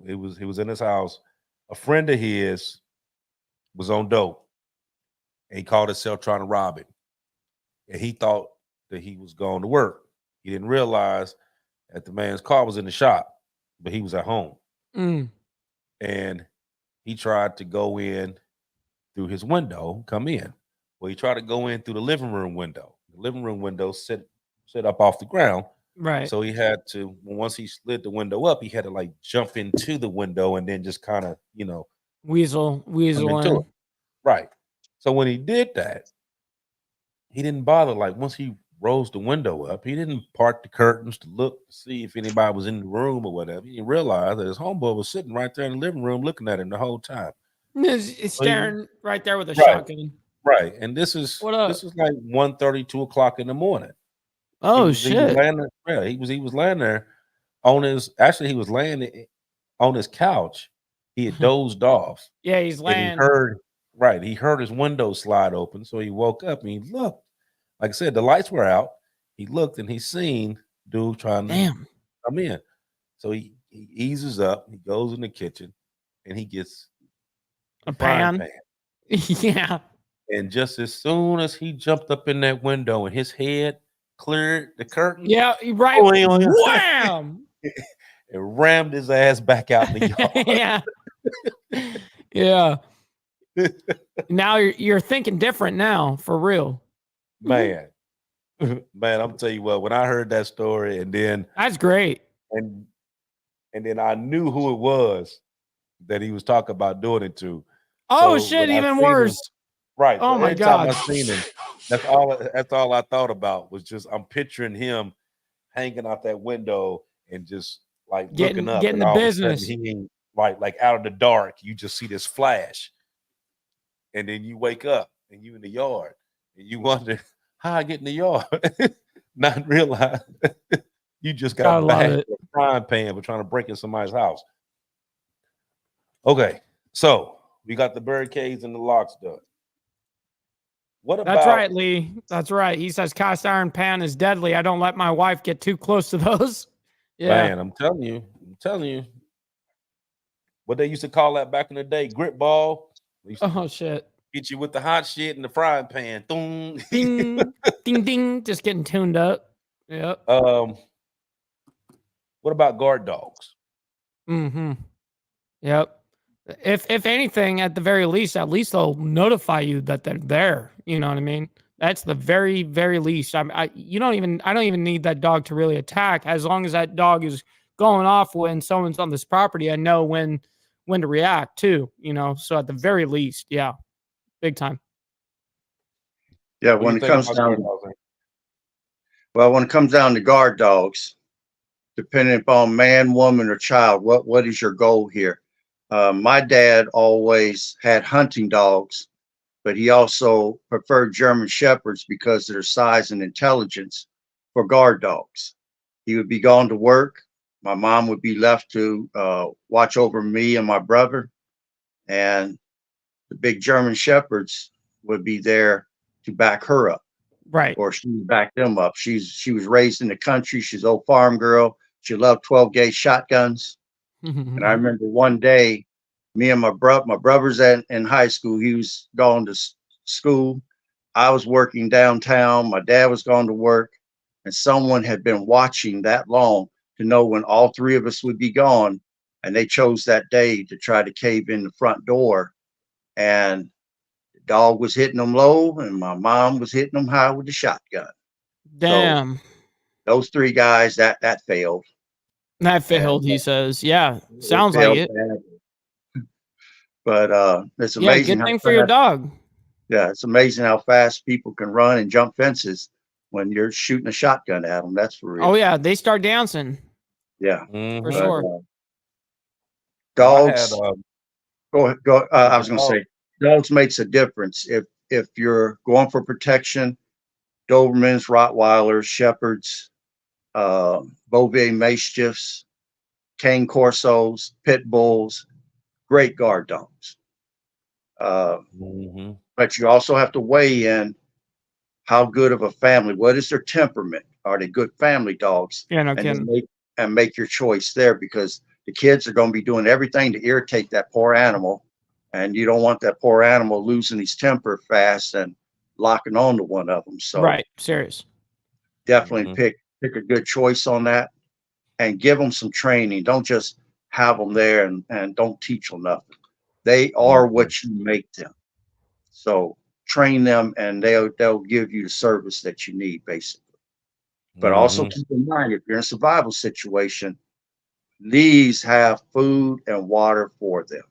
he was in his house. A friend of his was on dope. And he called himself trying to rob it. And he thought that he was going to work. He didn't realize that the man's car was in the shop, but he was at home. And he tried to go in through his window, come in. Well, he tried to go in through the living room window. The living room window sit up off the ground. Right. So he had to, once he slid the window up, he had to like jump into the window and then just kind of, Weasel come into in. it. Right. So when he did that, he didn't bother. Like once he rose the window up, he didn't part the curtains to look to see if anybody was in the room or whatever. He realized that his homeboy was sitting right there in the living room looking at him the whole time. He's staring right there with a Right. shotgun. Right. And this is What up? this is like 1:30, 2 o'clock in the morning. Oh He was shit. laying there, yeah, he was laying there on his he was laying on his couch. He had dozed off. Yeah, he's And he laying. heard his window slide open. So he woke up and he looked. Like I said, the lights were out. He looked and he seen dude trying to come in. So he eases up, he goes in the kitchen, and he gets A frying pan. Yeah. And just as soon as he jumped up in that window and his head cleared the curtain, Yeah, right. Wham! it rammed his ass back out in the yard. Yeah. Now you're thinking different now, for real. Man, I'm tell you what, when I heard that story and then that's great. And then I knew who it was that he was talking about doing it to. Oh So shit, when I even seen worse. him- right. Oh So my every time God. I seen him, that's all I thought about was just I'm picturing him hanging out that window and just like looking up Getting and the all business. of a sudden he ain't like out of the dark, you just see this flash. And then you wake up and you in the yard and you wonder how I get in the yard. Not realize you just got bagged with a frying pan for trying to break in somebody's house. Okay, so we got the barricades and the locks done. What about? That's right, Lee. That's right. He says cast iron pan is deadly. I don't let my wife get too close to those. Yeah. Man, I'm telling you. What they used to call that back in the day, grit ball. Oh shit. Hit you with the hot shit in the frying pan. Ding, ding, ding. Just getting tuned up. Yep. What about guard dogs? Mm-hmm. Yep. If anything, at the very least, they'll notify you that they're there. You know what I mean? That's the very, very least. I don't even need that dog to really attack. As long as that dog is going off when someone's on this property, I know when to react too. So at the very least, yeah, big time. Yeah, when it comes down to guard dogs, depending upon man, woman, or child, what is your goal here? My dad always had hunting dogs, but he also preferred German Shepherds because of their size and intelligence for guard dogs. He would be gone to work. My mom would be left to watch over me and my brother, and the big German Shepherds would be there to back her up. Right. Or she would back them up. She was raised in the country. She's an old farm girl. She loved 12-gauge shotguns. And I remember one day, me and my brother's in high school. He was going to school. I was working downtown. My dad was going to work. And someone had been watching that long to know when all three of us would be gone. And they chose that day to try to cave in the front door. And the dog was hitting them low, and my mom was hitting them high with the shotgun. Damn. So those three guys, that failed. That failed, he says. Yeah, sounds like it. But it's amazing. Good thing for your dog. Yeah, it's amazing how fast people can run and jump fences when you're shooting a shotgun at them. That's for real. Oh yeah, they start dancing. Yeah, for sure. Dogs. Go. I was going to say, dogs makes a difference. If you're going for protection, Dobermans, Rottweilers, Shepherds, Beauvais Mastiffs, Cane Corsos, Pit Bulls, great guard dogs. But you also have to weigh in how good of a family, what is their temperament? Are they good family dogs? Yeah, no kidding. And make your choice there, because the kids are going to be doing everything to irritate that poor animal. And you don't want that poor animal losing his temper fast and locking on to one of them. So right, serious. Definitely pick a good choice on that and give them some training. Don't just have them there and don't teach them nothing. They are what you make them. So train them and they'll give you the service that you need, basically. But also Mm-hmm. keep in mind, if you're in a survival situation, these have food and water for them.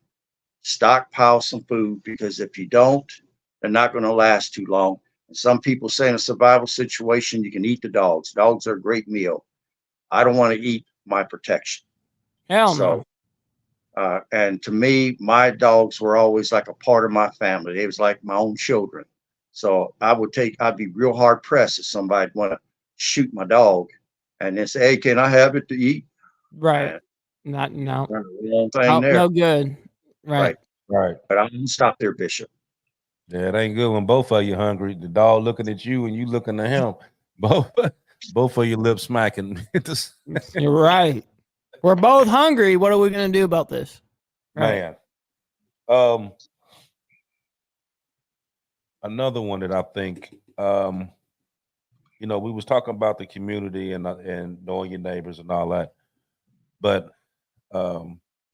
Stockpile some food, because if you don't, they're not going to last too long. And some people say in a survival situation, you can eat the dogs. Dogs are a great meal. I don't want to eat my protection. Hell So, no. and to me, my dogs were always like a part of my family. They was like my own children. So I'd be real hard pressed if somebody want to shoot my dog and then say, "Hey, can I have it to eat?" Right. And Not no. done the wrong thing Oh, there. no good. Right. Right. Right. But I'm gonna stop there, Bishop. Yeah, it ain't good when both of you hungry. The dog looking at you and you looking at him. Both both of your lips smacking. You're right. We're both hungry. What are we gonna do about this? Right. Man. Another one that I think we was talking about the community and knowing your neighbors and all that, but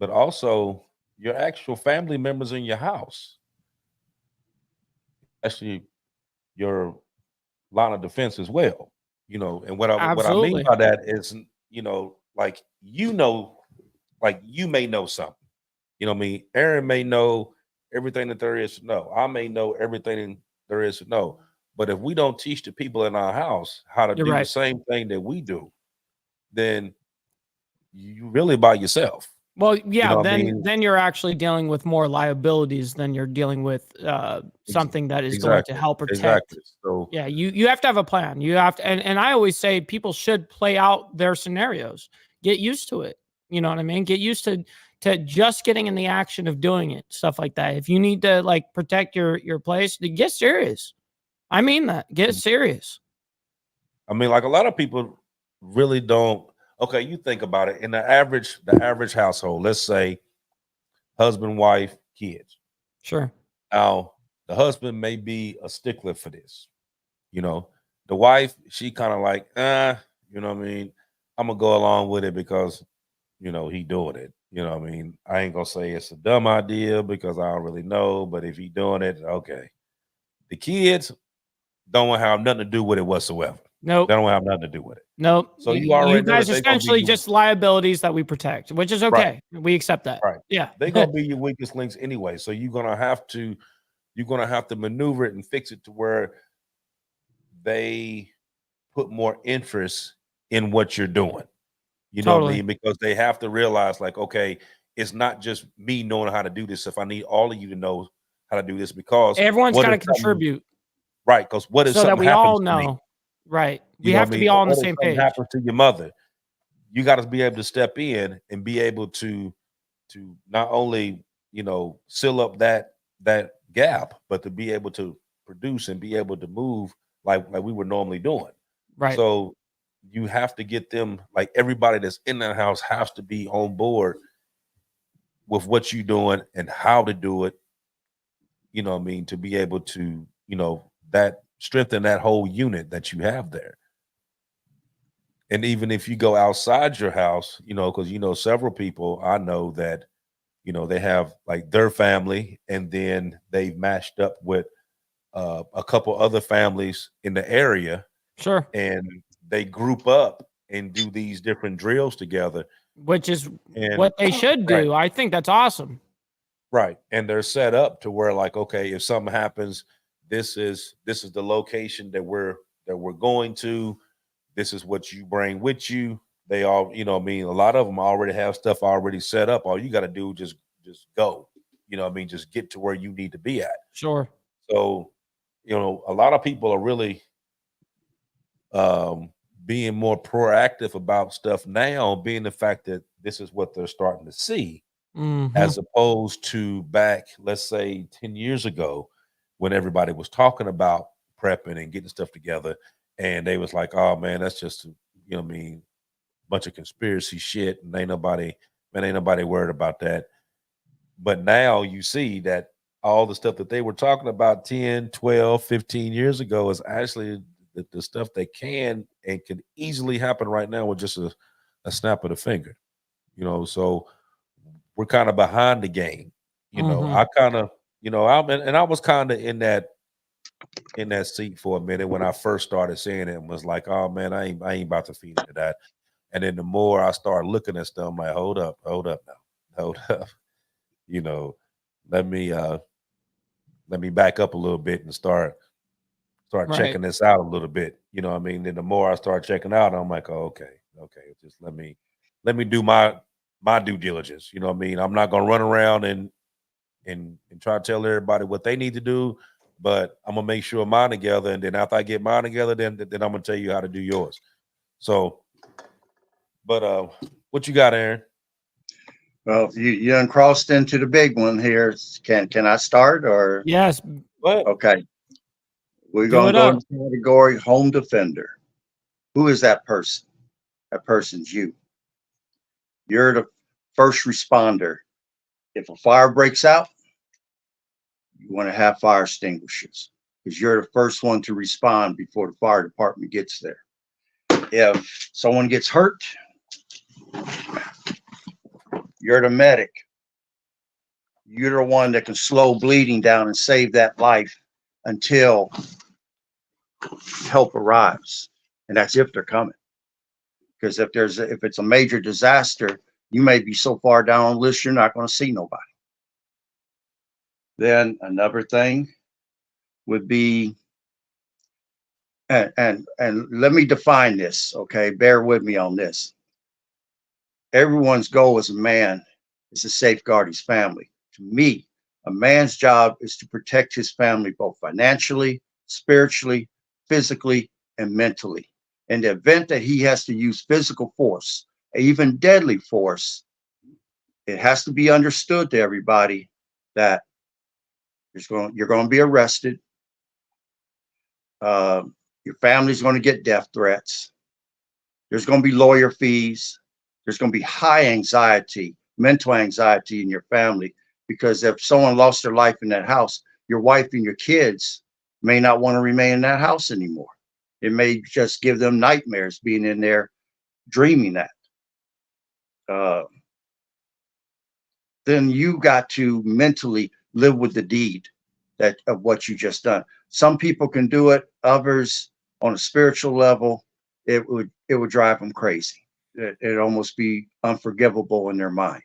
also your actual family members in your house, actually your line of defense as well. And what I mean Absolutely. by that is, like like you may know something. What I mean? Aaron may know everything that there is to know. I may know everything there is to know. But if we don't teach the people in our house how to You're do the right. same thing that we do, then you really by yourself. Well, yeah, What I then mean? then you're actually dealing with more liabilities than you're dealing with Ex- something that is going to exactly. help protect. Exactly. So Yeah, you have to have a plan. You have to, and I always say people should play out their scenarios. Get used to it. You know what I mean? Get used to just getting in the action of doing it, stuff like that. If you need to like protect your place, then get serious. I mean that. Get serious. I mean, like a lot of people really don't. Okay, you think about it. In the average household, let's say husband, wife, kids. Sure. Now, the husband may be a stickler for this. You know, the wife, she kind of like, you know what I mean? I'm gonna go along with it because, he doing it. You know what I mean? I ain't gonna say it's a dumb idea because I don't really know, but if he doing it, okay. The kids don't have nothing to do with it whatsoever. They Nope. don't have nothing to do with it. Nope. So you You already know guys that they're gonna be essentially your just liabilities that we protect, which is right, okay. We accept that. right. Yeah. They're gonna be your weakest links anyway. So you're gonna have to maneuver it and fix it to where they put more interest in what you're doing. You know what I Totally. mean? Because they have to realize, like, okay, it's not just me knowing how to do this. If I need all of you to know how to do this, because Everyone's what got if to something contribute right? Because what if so that something we all happens to me? know. Right. You We know what have I to mean? be Or all on the what if same something page. happens to your mother? You got to be able to step in and be able to not only seal up that gap, but to be able to produce and be able to move like we were normally doing. Right. So you have to get them, like everybody that's in that house has to be on board with what you're doing and how to do it, what I mean, to be able to, that strengthen that whole unit that you have there. And even if you go outside your house, because several people I know that, they have like their family and then they've matched up with a couple other families in the area Sure. and they group up and do these different drills together. Which is And what they should right, do. I think that's awesome. right. And they're set up to where, like, okay, if something happens, this is the location that we're going to. This is what you bring with you. They all, what I mean, a lot of them already have stuff already set up. All you got to do just go. What I mean, just get to where you need to be at. Sure. So, a lot of people are really um being more proactive about stuff now, being the fact that this is what they're starting to see, Hmm. as opposed to back, let's say 10 years ago, when everybody was talking about prepping and getting stuff together, and they was like, oh man, that's just what I mean, bunch of conspiracy shit, and ain't nobody worried about that. But now you see that all the stuff that they were talking about 10, 12, 15 years ago is actually the stuff that can and can easily happen right now with just a snap of the finger. So we're kind of behind the game. Hmm. I kind of you know, and I was kind of in that seat for a minute when I first started seeing it, and was like, oh man, I ain't about to feed into that. And then the more I start looking at stuff, I'm like, hold up now, hold up, you know, let me back up a little bit and start Right. checking this out a little bit. You know what I mean? And the more I start checking out, I'm like, oh, okay, just let me do my due diligence. You know what I mean? I'm not gonna run around and try to tell everybody what they need to do, but I'm gonna make sure mine together. And then after I get mine together, then I'm gonna tell you how to do yours. So, but what you got, Aaron? Well, you done crossed into the big one here. Can I start or? Yes. What? Okay, we're Do gonna it go up. to the category home defender. Who is that person? That person's you. You're the first responder. If a fire breaks out, you want to have fire extinguishers because you're the first one to respond before the fire department gets there. If someone gets hurt, you're the medic. You're the one that can slow bleeding down and save that life until help arrives. And that's if they're coming. Because if it's a major disaster, you may be so far down on the list you're not going to see nobody. Then another thing would be, and let me define this, okay? Bear with me on this. Everyone's goal as a man is to safeguard his family. To me, a man's job is to protect his family both financially, spiritually, physically, and mentally. In the event that he has to use physical force, even deadly force, it has to be understood to everybody that you're going to be arrested. Your family's going to get death threats. There's going to be lawyer fees. There's going to be high anxiety, mental anxiety in your family, because if someone lost their life in that house, your wife and your kids may not want to remain in that house anymore. It may just give them nightmares being in there dreaming that. Then you got to mentally live with the deed of what you just done. Some people can do it. Others, on a spiritual level, it would drive them crazy. It'd almost be unforgivable in their mind.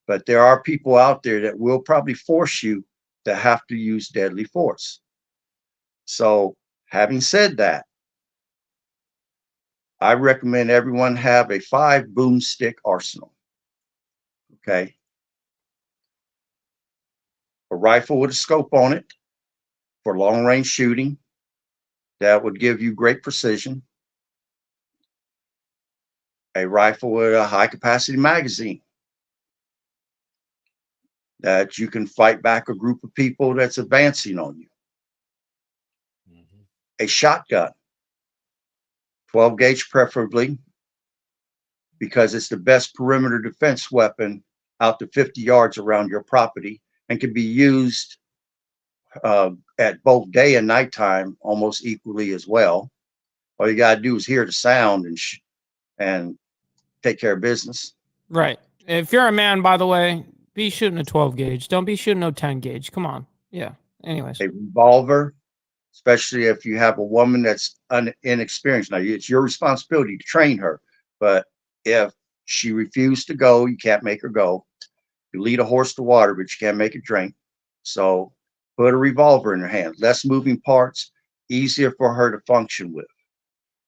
But there are people out there that will probably force you to have to use deadly force. So, having said that, I recommend everyone have a 5 boomstick arsenal. Okay. A rifle with a scope on it for long range shooting. That would give you great precision. A rifle with a high capacity magazine that you can fight back a group of people that's advancing on you. Mm-hmm. A shotgun, 12 gauge preferably, because it's the best perimeter defense weapon out to 50 yards around your property and can be used at both day and nighttime almost equally as well. All you got to do is hear the sound and take care of business. Right. If you're a man, by the way, be shooting a 12 gauge. Don't be shooting no 10 gauge. Come on. Yeah. Anyways. A revolver, especially if you have a woman that's inexperienced. Now, it's your responsibility to train her. But if she refused to go, you can't make her go. You lead a horse to water, but you can't make it drink. So put a revolver in her hand. Less moving parts, easier for her to function with.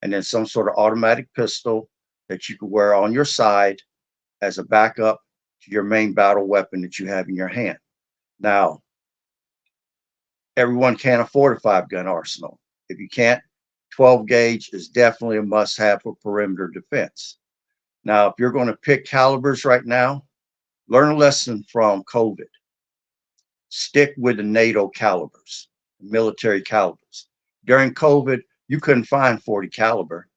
And then some sort of automatic pistol that you can wear on your side as a backup to your main battle weapon that you have in your hand. Now, everyone can't afford a 5-gun arsenal. If you can't, 12 gauge is definitely a must have for perimeter defense. Now, if you're going to pick calibers right now, learn a lesson from COVID. Stick with the NATO calibers, military calibers. During COVID, you couldn't find 40 caliber.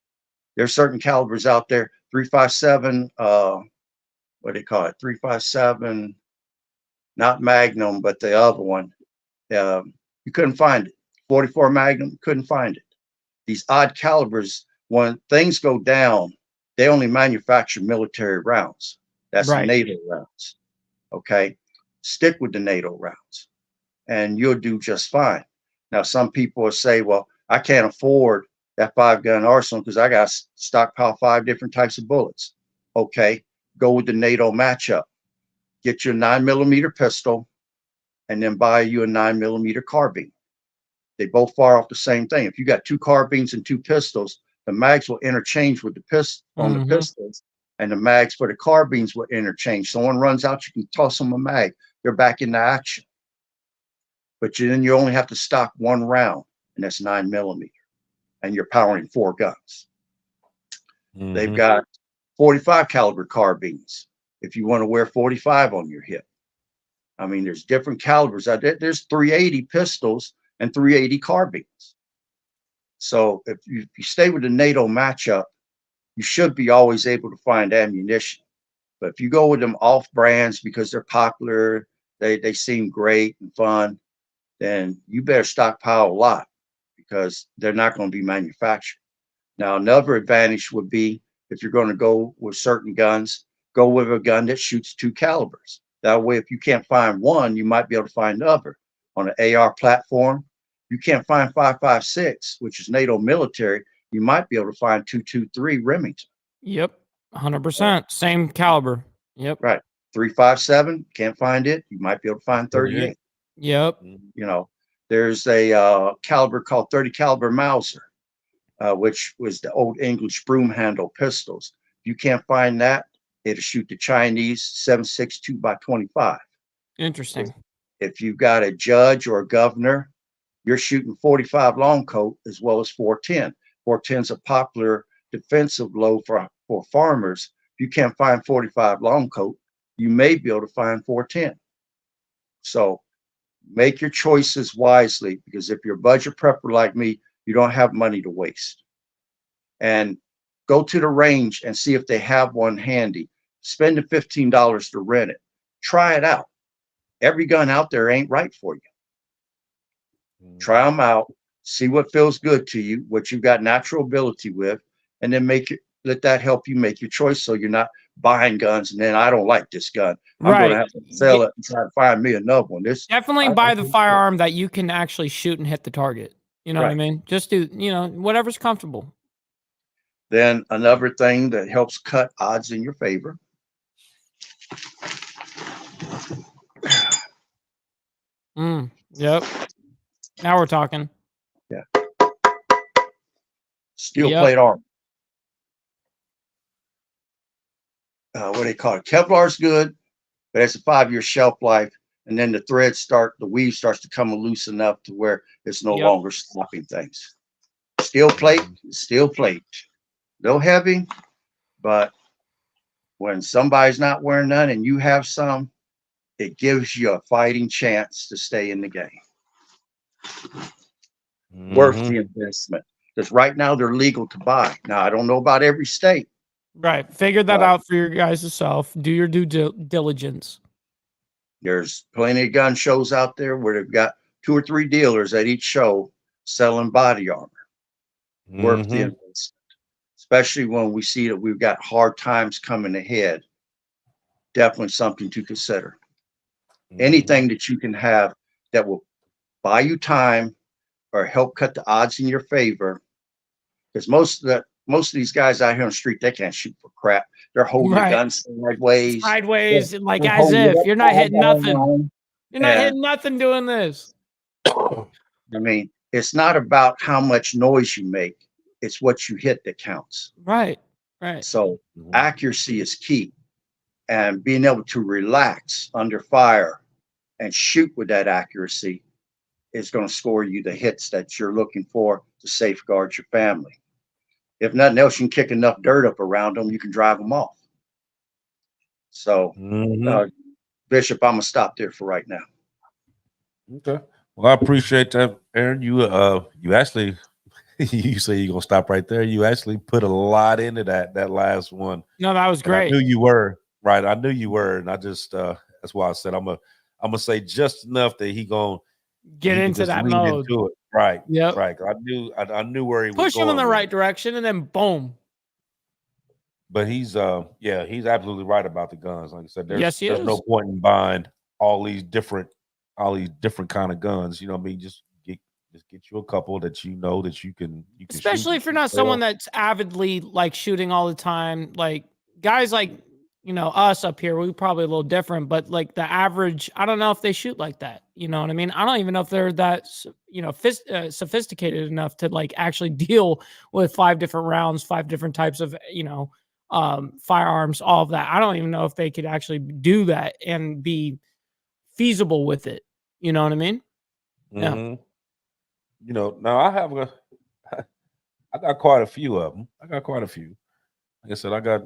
There's certain calibers out there, 357, what do you call it? 357, not Magnum, but the other one. You couldn't find it. 44 Magnum, couldn't find it. These odd calibers, when things go down, they only manufacture military rounds. That's right. NATO rounds. Okay. Stick with the NATO rounds. and you'll do just fine. Now, some people will say, well, I can't afford that 5-gun arsenal because I got to stockpile 5 different types of bullets. Okay, go with the NATO matchup. Get your 9mm pistol and then buy you a 9mm carbine. They both fire off the same thing. If you got 2 carbines and 2 pistols, the mags will interchange with the on the pistols, and the mags for the carbines will interchange. Someone runs out, you can toss them a mag. They're back into action. But then you only have to stock 1 round, and that's 9mm, and you're powering 4 guns. They've got 45 caliber carbines if you want to wear 45 on your hip. I mean, there's different calibers out there. There's 380 pistols and 380 carbines. So if you stay with the NATO matchup, you should be always able to find ammunition. But if you go with them off brands because they're popular, they seem great and fun, then you better stockpile a lot because they're not going to be manufactured. Now, another advantage would be if you're going to go with certain guns, go with a gun that shoots 2 calibers. That way, if you can't find one, you might be able to find the other. On an AR platform, you can't find 5.56, which is NATO military. You might be able to find 2.23 Remington. Yep, 100%. Same caliber. Yep. Right. 3.57, can't find it. You might be able to find 38. Yep. You know, there's a caliber called 30 caliber Mauser, which was the old English broom handle pistols. You can't find that, it'll shoot the Chinese 7.62 by 25. Interesting. If you've got a judge or a governor, you're shooting 45 long coat as well as 410. 410 is a popular defensive load for farmers. If you can't find 45 long coat, you may be able to find 410. So make your choices wisely, because if you're a budget prepper like me, you don't have money to waste. And go to the range and see if they have one handy. Spend the $15 to rent it. Try it out. Every gun out there ain't right for you. Try them out, see what feels good to you, what you've got natural ability with, and then let that help you make your choice, so you're not buying guns and then I don't like this gun. I'm going to have to sell it and try to find me another one. Definitely buy the firearm that you can actually shoot and hit the target. You know what I mean? Just do, whatever's comfortable. Then another thing that helps cut odds in your favor. Yep. Now we're talking. Yeah. Steel plate armor. What do they call it? Kevlar's good, but it's a 5-year shelf life. And then the weave starts to come loose enough to where it's no longer stopping things. Steel plate, steel plate. No heavy, but when somebody's not wearing none and you have some, it gives you a fighting chance to stay in the game. Worth the investment, because right now they're legal to buy. Now, I don't know about every state. Right. Figure that out for your guys' self. Do your due diligence. There's plenty of gun shows out there where they've got 2 or 3 dealers at each show selling body armor. Worth the investment, especially when we see that we've got hard times coming ahead. Definitely something to consider. Anything that you can have that will buy you time or help cut the odds in your favor, because most of these guys out here on the street, they can't shoot for crap. They're holding the guns sideways, like as if you're not hitting nothing. You're not hitting nothing doing this. I mean, it's not about how much noise you make. It's what you hit that counts. Right. So accuracy is key, and being able to relax under fire and shoot with that accuracy is going to score you the hits that you're looking for to safeguard your family. If nothing else, you can kick enough dirt up around them, you can drive them off. So, Bishop, I'm going to stop there for right now. Okay. Well, I appreciate that, Aaron. You actually, you say you're going to stop right there. You actually put a lot into that last one. No, that was great. And I knew you were. Right. I knew you were. And I just, that's why I said I'm going to say just enough that he going to get into that mode. Into it. Right. Yeah. Right. I knew where he was going. Push him in the right direction, and then boom. But he's absolutely right about the guns. Like I said, there's no point in buying all these different all these different kind of guns. You know what I mean? Just get you a couple that you know that you can shoot. Especially if you're not someone that's avidly like shooting all the time. Like guys like, us up here, we're probably a little different, but like the average, I don't know if they shoot like that. You know what I mean? I don't even know if they're that, sophisticated enough to like actually deal with 5 different rounds, 5 different types of, firearms, all of that. I don't even know if they could actually do that and be feasible with it. You know what I mean? Yeah. Mm-hmm. Now I got quite a few of them. I got quite a few. Like I said, I got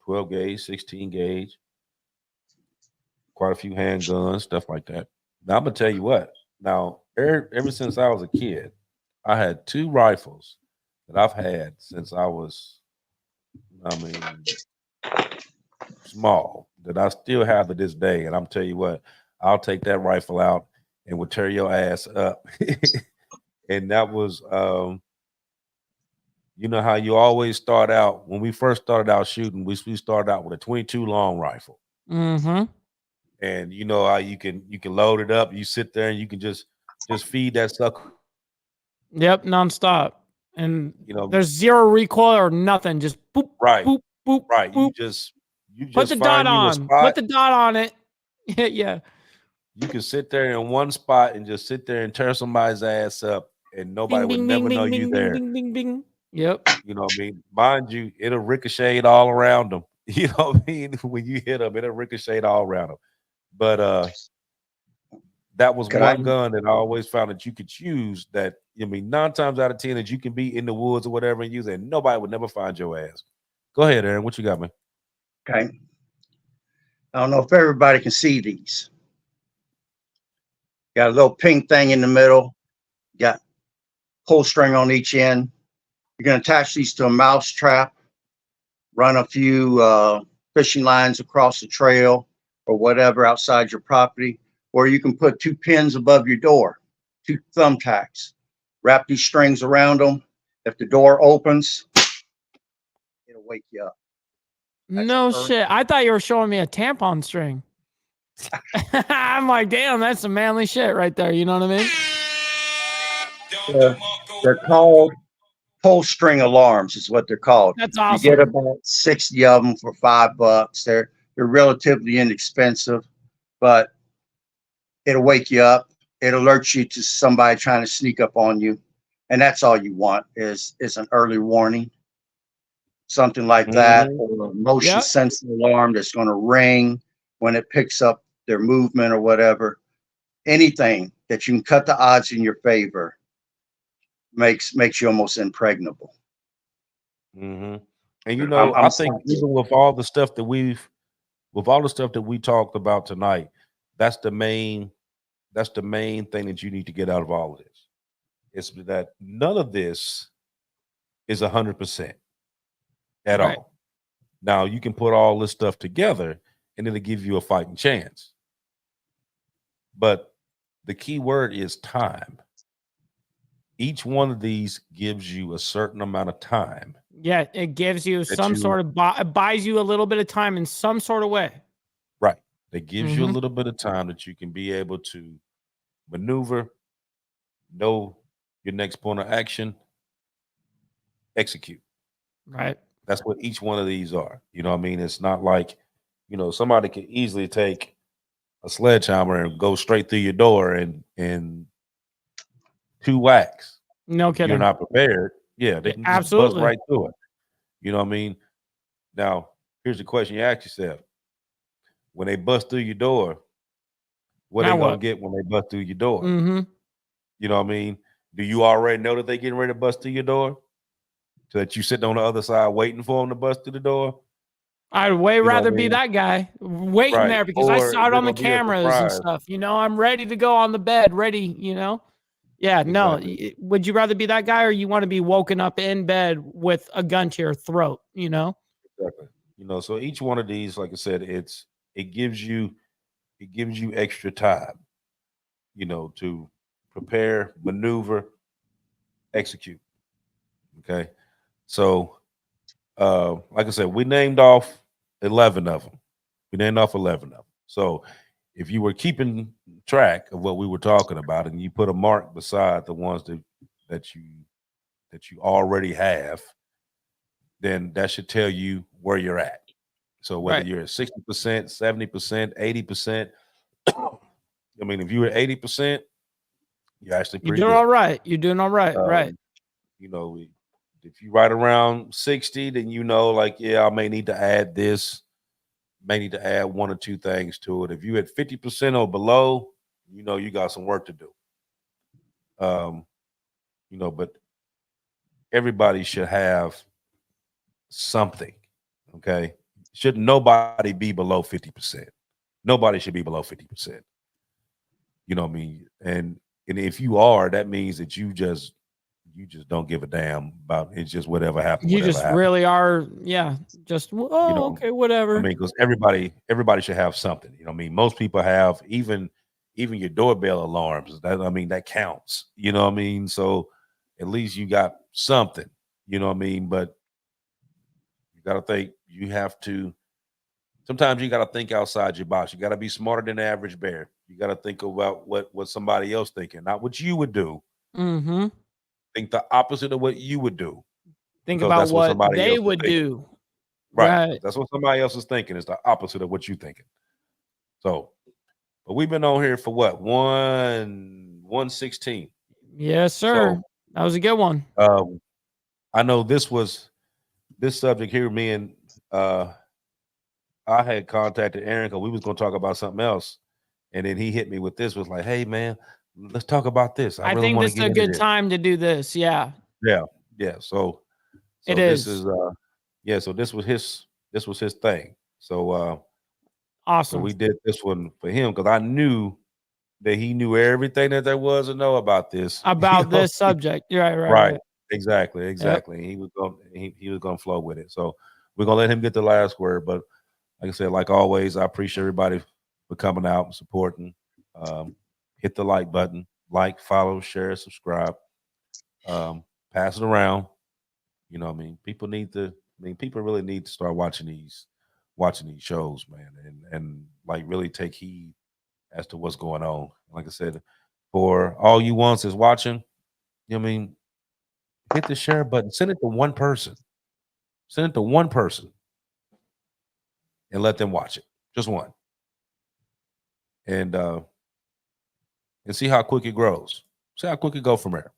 12 gauge, 16 gauge, quite a few handguns, stuff like that. Now I'm gonna tell you what. Now, ever since I was a kid, I had 2 rifles that I've had since I was, small, that I still have to this day. And I'm tell you what, I'll take that rifle out and would tear your ass up. And that was, you know how you always start out when we first started out shooting, we started out with a 22 long rifle. Mm-hmm. And you know how you can load it up, you sit there and you can just feed that sucker. Yep, nonstop. And You know, there's zero recoil or nothing. Just boop, right, boop, boop, right. boop. You Put the just dot find you a on. Put spot. the dot on it. Yeah. You can sit there in one spot and just sit there and tear somebody's ass up, and nobody Bing, would bing, never bing, know bing, you bing, bing, there. bing, bing, bing. Yep. You know what I mean? Mind you, it'll ricochet all around them. You know what I mean? When you hit them, it'll ricochet all around them. But that was Can I, one gun that I always found that you could choose. That 9 times out of 10 that you can be in the woods or whatever and use it, and nobody would never find your ass. Go ahead, Aaron. What you got, man? okay. I don't know if everybody can see these. Got a little pink thing in the middle. Got pull string on each end. You're going to attach these to a mouse trap, run a few fishing lines across the trail or whatever outside your property, or you can put 2 pins above your door, 2 thumbtacks. Wrap these strings around them. If the door opens, it'll wake you up. No shit. I thought you were showing me a tampon string. I'm like, damn, that's some manly shit right there. You know what I mean? They're called pull string alarms is what they're called. That's awesome. You get about 60 of them for $5. They're relatively inexpensive, but it'll wake you up. It alerts you to somebody trying to sneak up on you. And that's all you want is an early warning, something like that, or a motion sensor alarm that's going to ring when it picks up their movement or whatever. Anything that you can cut the odds in your favor makes you almost impregnable. Mm-hmm. And I think even with all the stuff that we talked about tonight, that's the main thing that you need to get out of all of this. It's that none of this is 100% at all. Now you can put all this stuff together and it'll give you a fighting chance. But the key word is time. Each one of these gives you a certain amount of time. Yeah, it gives you some sort of buys you a little bit of time in some sort of way. Right. It gives you a little bit of time that you can be able to maneuver, know your next point of action, execute. Right. That's what each one of these are. You know what I mean? It's not like, somebody could easily take a sledgehammer and go straight through your door and 2 whacks. No kidding. You're not prepared. Yeah, they can just buzz right through it. You know what I mean? Now, here's the question you ask yourself. When they bust through your door, what are they going to get when they bust through your door? Mm-hmm. You know what I mean? Do you already know that they're getting ready to bust through your door? So that you sitting on the other side waiting for them to bust through the door? I'd way rather be that guy waiting there because I saw it on the cameras and stuff. I'm ready to go on the bed, ready, Yeah, no. Would you rather be that guy or you want to be woken up in bed with a gun to your throat, Exactly. So each one of these, like I said, it gives you extra time, to prepare, maneuver, execute. Okay. So like I said, we named off 11 of them. So if you were keeping track of what we were talking about, and you put a mark beside the ones that you already have, then that should tell you where you're at. So whether Right. you're at 60%, 70%, 80%, I mean, if you were 80%, you're actually You're pretty doing good. all right. You're doing all right. Right. You know, if you right around 60, then you know, like, yeah, I may need to add this, may need to add one or two things to it. If you at 50% or below, you know, you got some work to do. You know, but everybody should have something. Okay. Should nobody be below 50%? Nobody should be below 50%. You know what I mean? And if you are, that means that you just don't give a damn about it's just whatever happened, You whatever just happened. really are. Yeah. Just, You oh, know, okay, I whatever. mean, because everybody should have something. You know what I mean? Most people have even your doorbell alarms. That, I mean, that counts. You know what I mean? So at least you got something. You know what I mean? But you got to think. You have to. Sometimes you got to think outside your box. You got to be smarter than the average bear. You got to think about what somebody else thinking, not what you would do. Mm-hmm. Think the opposite of what you would do, Think because about that's what what somebody they else is would thinking. do. Right. Right. That's what somebody else is thinking. It's the opposite of what you're thinking. So, but we've been on here for what? 116. Yes, sir. So That was a good one. I know this subject here, me and I had contacted Aaron because we was gonna talk about something else. And then he hit me with this, was like, hey man, let's talk about this. I I really think want to this is get a into good this. time to do this. Yeah. Yeah, yeah. So It this is. is yeah, so this was his thing. So Awesome. we did this one for him because I knew that he knew everything that there was to know about this. About this subject. Right. Right. Exactly. Yep. He was gonna flow with it. So we're gonna let him get the last word. But like I said, like always, I appreciate everybody for coming out and supporting. Hit the like button, like, follow, share, subscribe. Pass it around. You know what I mean? People really need to start watching these shows, man, and like really take heed as to what's going on. Like I said, for all you wants is watching, you know what I mean? Hit the share button, send it to one person. Send it to one person and let them watch it. Just one. And see how quick it grows. See how quick it go from there.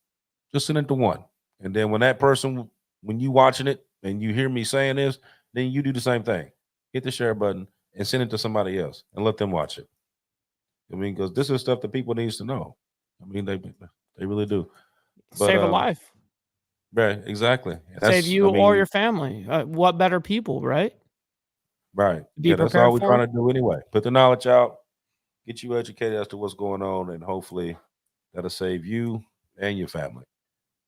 Just send it to one. And then when that person, when you watching it and you hear me saying this, then you do the same thing. Hit the share button and send it to somebody else and let them watch it. I mean, because this is stuff that people needs to know. I mean, they really do. But, Save a life. Right, exactly. Save you or your family. What better people, right? Right. Be That's all prepared we're for. trying to do anyway. Put the knowledge out, get you educated as to what's going on, and hopefully that'll save you and your family.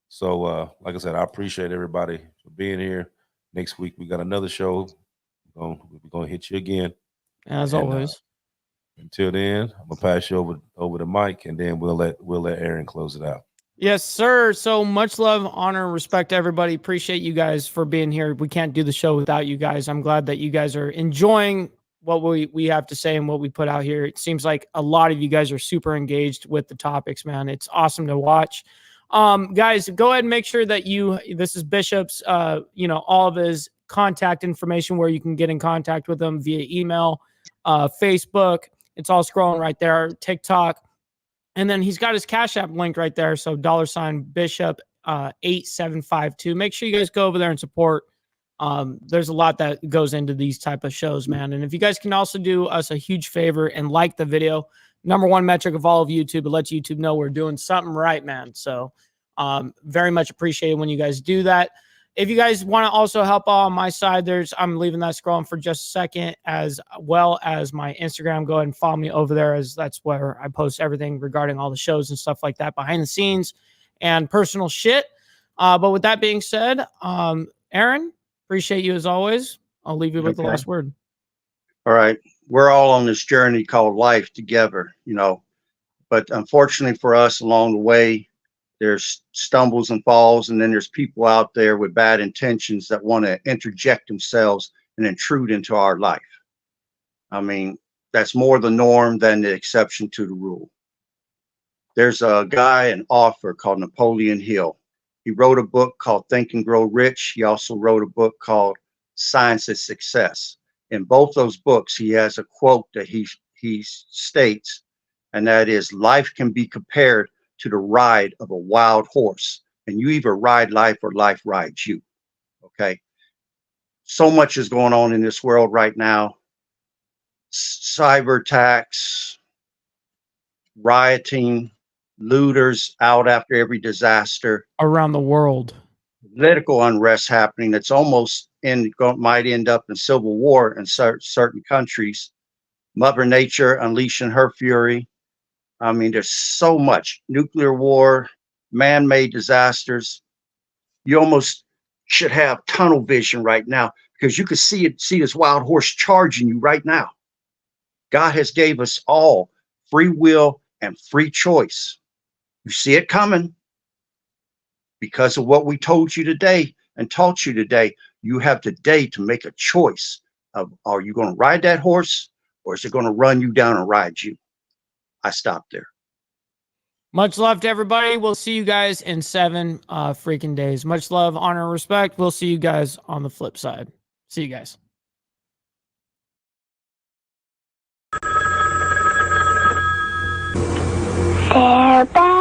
So, like I said, I appreciate everybody for being here. Next week we got another show. We're gonna hit you again. As And, always. Until then, I'm gonna pass you over the mic, and then we'll let Aaron close it out. Yes, sir. So much love, honor, and respect to everybody. Appreciate you guys for being here. We can't do the show without you guys. I'm glad that you guys are enjoying what we have to say and what we put out here. It seems like a lot of you guys are super engaged with the topics, man. It's awesome to watch. Guys, go ahead and make sure that this is Bishop's, all of his contact information where you can get in contact with him via email, Facebook. It's all scrolling right there. TikTok. And then he's got his Cash App link right there. So $Bishop 8752. Make sure you guys go over there and support. There's a lot that goes into these type of shows, man. And if you guys can also do us a huge favor and like the video, #1 metric of all of YouTube, it lets YouTube know we're doing something right, man. So very much appreciated when you guys do that. If you guys want to also help on my side, I'm leaving that scrolling for just a second, as well as my Instagram. Go ahead and follow me over there, as that's where I post everything regarding all the shows and stuff like that, behind the scenes and personal shit. But with that being said, Aaron, appreciate you as always. I'll leave you with the last word. All right. We're all on this journey called life together, but unfortunately for us, along the way, there's stumbles and falls, and then there's people out there with bad intentions that want to interject themselves and intrude into our life. I mean, that's more the norm than the exception to the rule. There's a guy, an author called Napoleon Hill. He wrote a book called Think and Grow Rich. He also wrote a book called Science of Success. In both those books, he has a quote that he states, and that is, life can be compared to the ride of a wild horse, and you either ride life or life rides you. Okay. So much is going on in this world right now. Cyber attacks, rioting, looters out after every disaster, Around the world. political unrest happening that's almost might end up in civil war in certain countries. Mother Nature unleashing her fury. I mean, there's so much nuclear war, man-made disasters. You almost should have tunnel vision right now because you can see this wild horse charging you right now. God has gave us all free will and free choice. You see it coming because of what we told you today and taught you today. You have today to make a choice of, are you going to ride that horse or is it going to run you down and ride you? I stopped there. Much love to everybody. We'll see you guys in 7 freaking days. Much love, honor, and respect. We'll see you guys on the flip side. See you guys. They're back.